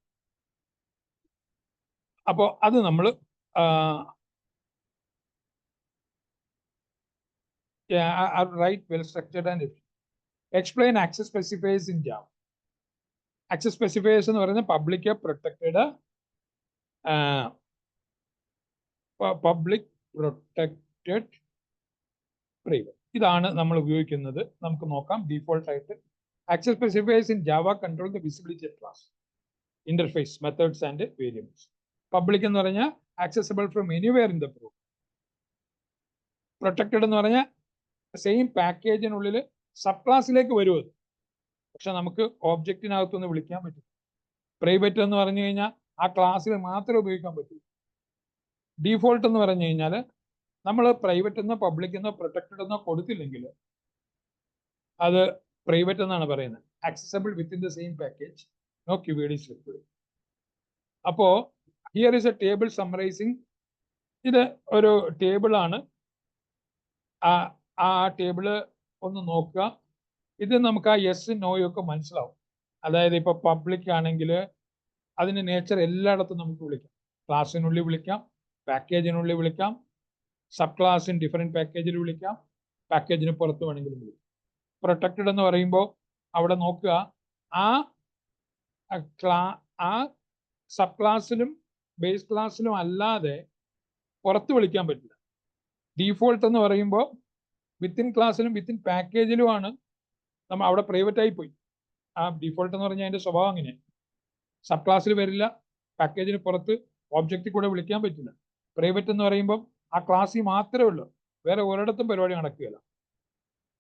അപ്പോൾ അത് നമ്മൾ write well structured and explain access specifiers in Java. Access specifiers എന്ന് പറയുന്നത് public, protected, public, protected, private. ഇതാണ് നമ്മൾ ഉപയോഗിക്കുന്നത്. നമുക്ക് നോക്കാം. ഡീഫോൾട്ട് ആയിട്ട് access specifiers in Java control the visibility of class interface methods and variables. Public എന്ന് പറഞ്ഞാൽ accessible from anywhere in the program. Protected എന്ന് പറഞ്ഞാൽ സെയിം പാക്കേജിനുള്ളിൽ സബ് ക്ലാസ്സിലേക്ക് വരുമത്, പക്ഷെ നമുക്ക് ഓബ്ജക്റ്റിനകത്തൊന്ന് വിളിക്കാൻ പറ്റും. പ്രൈവറ്റ് എന്ന് പറഞ്ഞു കഴിഞ്ഞാൽ ആ ക്ലാസ്സിൽ മാത്രമേ ഉപയോഗിക്കാൻ പറ്റൂ. ഡീഫോൾട്ട് എന്ന് പറഞ്ഞു കഴിഞ്ഞാൽ നമ്മൾ പ്രൈവറ്റ് എന്നോ പബ്ലിക് എന്നോ പ്രൊട്ടക്റ്റഡ് എന്നോ കൊടുത്തില്ലെങ്കിൽ അത് പ്രൈവറ്റ് എന്നാണ് പറയുന്നത്. Accessible within the same package, no keyword is required. അപ്പോ here is a table summarizing. ഇത് ഒരു ടേബിൾ ആണ്. ആ ടേബിള് ഒന്ന് നോക്കുക. ഇത് നമുക്ക് ആ യെസ് നോയും ഒക്കെ മനസ്സിലാവും. അതായത് ഇപ്പൊ പബ്ലിക് ആണെങ്കിൽ അതിന്റെ നേച്ചർ എല്ലായിടത്തും നമുക്ക് വിളിക്കാം. ക്ലാസ്സിനുള്ളിൽ വിളിക്കാം, പാക്കേജിനുള്ളിൽ വിളിക്കാം, സബ് ക്ലാസ്സിന് ഡിഫറെന്റ് പാക്കേജിൽ വിളിക്കാം, പാക്കേജിന് പുറത്ത് വേണമെങ്കിലും വിളിക്കാം. പ്രൊട്ടക്റ്റഡ് എന്ന് പറയുമ്പോൾ അവിടെ നോക്കുക, ആ സബ് ക്ലാസ്സിലും ബേസ് ക്ലാസ്സിലും അല്ലാതെ പുറത്ത് വിളിക്കാൻ പറ്റില്ല. ഡീഫോൾട്ട് എന്ന് പറയുമ്പോൾ വിത്തിൻ ക്ലാസ്സിലും വിത്തിൻ പാക്കേജിലുമാണ് നമ്മൾ അവിടെ പ്രൈവറ്റ് ആയി പോയി. ആ ഡീഫോൾട്ട് എന്ന് പറഞ്ഞാൽ അതിന്റെ സ്വഭാവം അങ്ങനെ. സബ് ക്ലാസ്സിൽ വരില്ല, പാക്കേജിന് പുറത്ത് ഓബ്ജക്റ്റിൽ കൂടെ വിളിക്കാൻ പറ്റില്ല. പ്രൈവറ്റ് എന്ന് പറയുമ്പോൾ ആ ക്ലാസ്സിൽ മാത്രമേ ഉള്ളൂ, വേറെ ഒരിടത്തും പരിപാടി നടക്കുകയില്ല.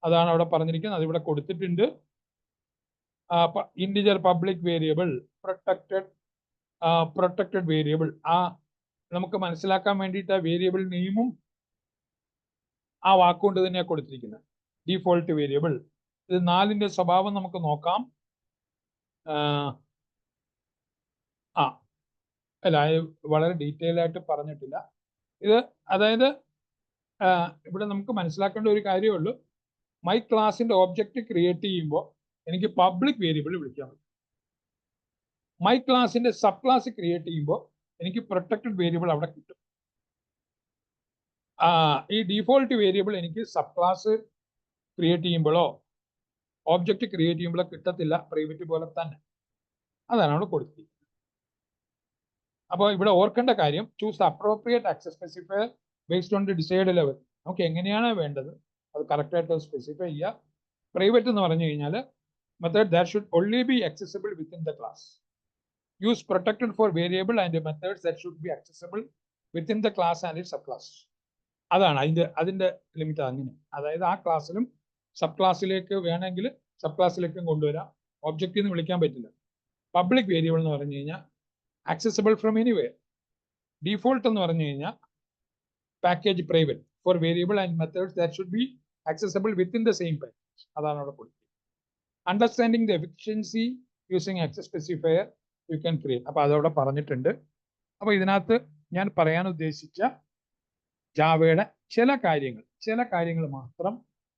അതാണ് അവിടെ പറഞ്ഞിരിക്കുന്നത്. അതിവിടെ കൊടുത്തിട്ടുണ്ട്. Integer public variable, protected variable, നമുക്ക് മനസ്സിലാക്കാൻ വേണ്ടിയിട്ട് ആ വേരിയബിൾ നെയിമും ആ വാക്കുകൊണ്ട് തന്നെയാണ് കൊടുത്തിരിക്കുന്നത്. Default variable. ഇത് 4ന്റെ സ്വഭാവം നമുക്ക് നോക്കാം. അല്ല, വളരെ ഡീറ്റെയിൽ ആയിട്ട് പറഞ്ഞിട്ടില്ല ഇത്. അതായത് ഇവിടെ നമുക്ക് മനസ്സിലാക്കേണ്ട ഒരു കാര്യമേ ഉള്ളൂ. മൈ ക്ലാസിന്റെ ഓബ്ജക്റ്റ് ക്രിയേറ്റ് ചെയ്യുമ്പോൾ എനിക്ക് പബ്ലിക് വേരിയബിൾ വിളിക്കാൻ പറ്റും. മൈ ക്ലാസിന്റെ സബ് ക്ലാസ് ക്രിയേറ്റ് ചെയ്യുമ്പോൾ എനിക്ക് പ്രൊട്ടക്റ്റഡ് വേരിയബിൾ അവിടെ കിട്ടും. ഈ ഡിഫോൾട്ട് വേരിയബിൾ എനിക്ക് സബ് ക്ലാസ് ക്രിയേറ്റ് ചെയ്യുമ്പോഴോ ഓബ്ജക്റ്റ് ക്രിയേറ്റ് ചെയ്യുമ്പോഴോ കിട്ടത്തില്ല, പ്രൈവറ്റ് പോലെ തന്നെ. അതാണ് അവിടെ കൊടുത്തിരിക്കുന്നത്. അപ്പോൾ ഇവിടെ ഓർക്കേണ്ട കാര്യം, choose appropriate access specifier based on the decide level. നമുക്ക് എങ്ങനെയാണ് വേണ്ടത് അത് കറക്റ്റായിട്ട് സ്പെസിഫൈ ചെയ്യുക. പ്രൈവറ്റ് എന്ന് പറഞ്ഞു കഴിഞ്ഞാൽ method that should only be accessible within the class. Use protected for variable and methods that should be accessible within the class and it subclass. അതാണ് അതിന്റെ ലിമിറ്റ്. അങ്ങനെ, അതായത് ആ ക്ലാസ്സിലും സബ് ക്ലാസ്സിലേക്ക് വേണമെങ്കിൽ സബ് ക്ലാസ്സിലേക്കും കൊണ്ടുവരാം. ഒബ്ജക്റ്റിൽ നിന്ന് വിളിക്കാൻ പറ്റില്ല. പബ്ലിക് വേരിയബിൾ എന്ന് പറഞ്ഞു കഴിഞ്ഞാൽ ആക്സസിബിൾ ഫ്രം എനിവെയർ. ഡിഫോൾട്ട് എന്ന് പറഞ്ഞു കഴിഞ്ഞാൽ package private for variable and methods that should be accessible within the same package. അതാണ് അവിടെ കൊടുത്തത്. Understanding the efficiency using access specifier you can create. അപ്പോൾ അതവിടെ പറഞ്ഞിട്ടുണ്ട്. അപ്പോൾ ഇതിനകത്ത് ഞാൻ പറയാൻ ഉദ്ദേശിച്ച ജാവയുടെ ചില കാര്യങ്ങൾ മാത്രം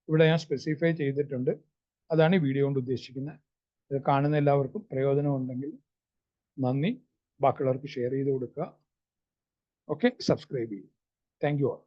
ഇവിടെ ഞാൻ സ്പെസിഫൈ ചെയ്തിട്ടുണ്ട്. അതാണ് ഈ വീഡിയോ കൊണ്ട് ഉദ്ദേശിക്കുന്നത്. ഇത് കാണുന്ന എല്ലാവർക്കും പ്രയോജനം ഉണ്ടെങ്കിൽ നന്ദി. ബാക്കിയുള്ളവർക്ക് ഷെയർ ചെയ്ത് കൊടുക്കുക. ഓക്കെ, സബ്സ്ക്രൈബ് ചെയ്യും. Thank you all.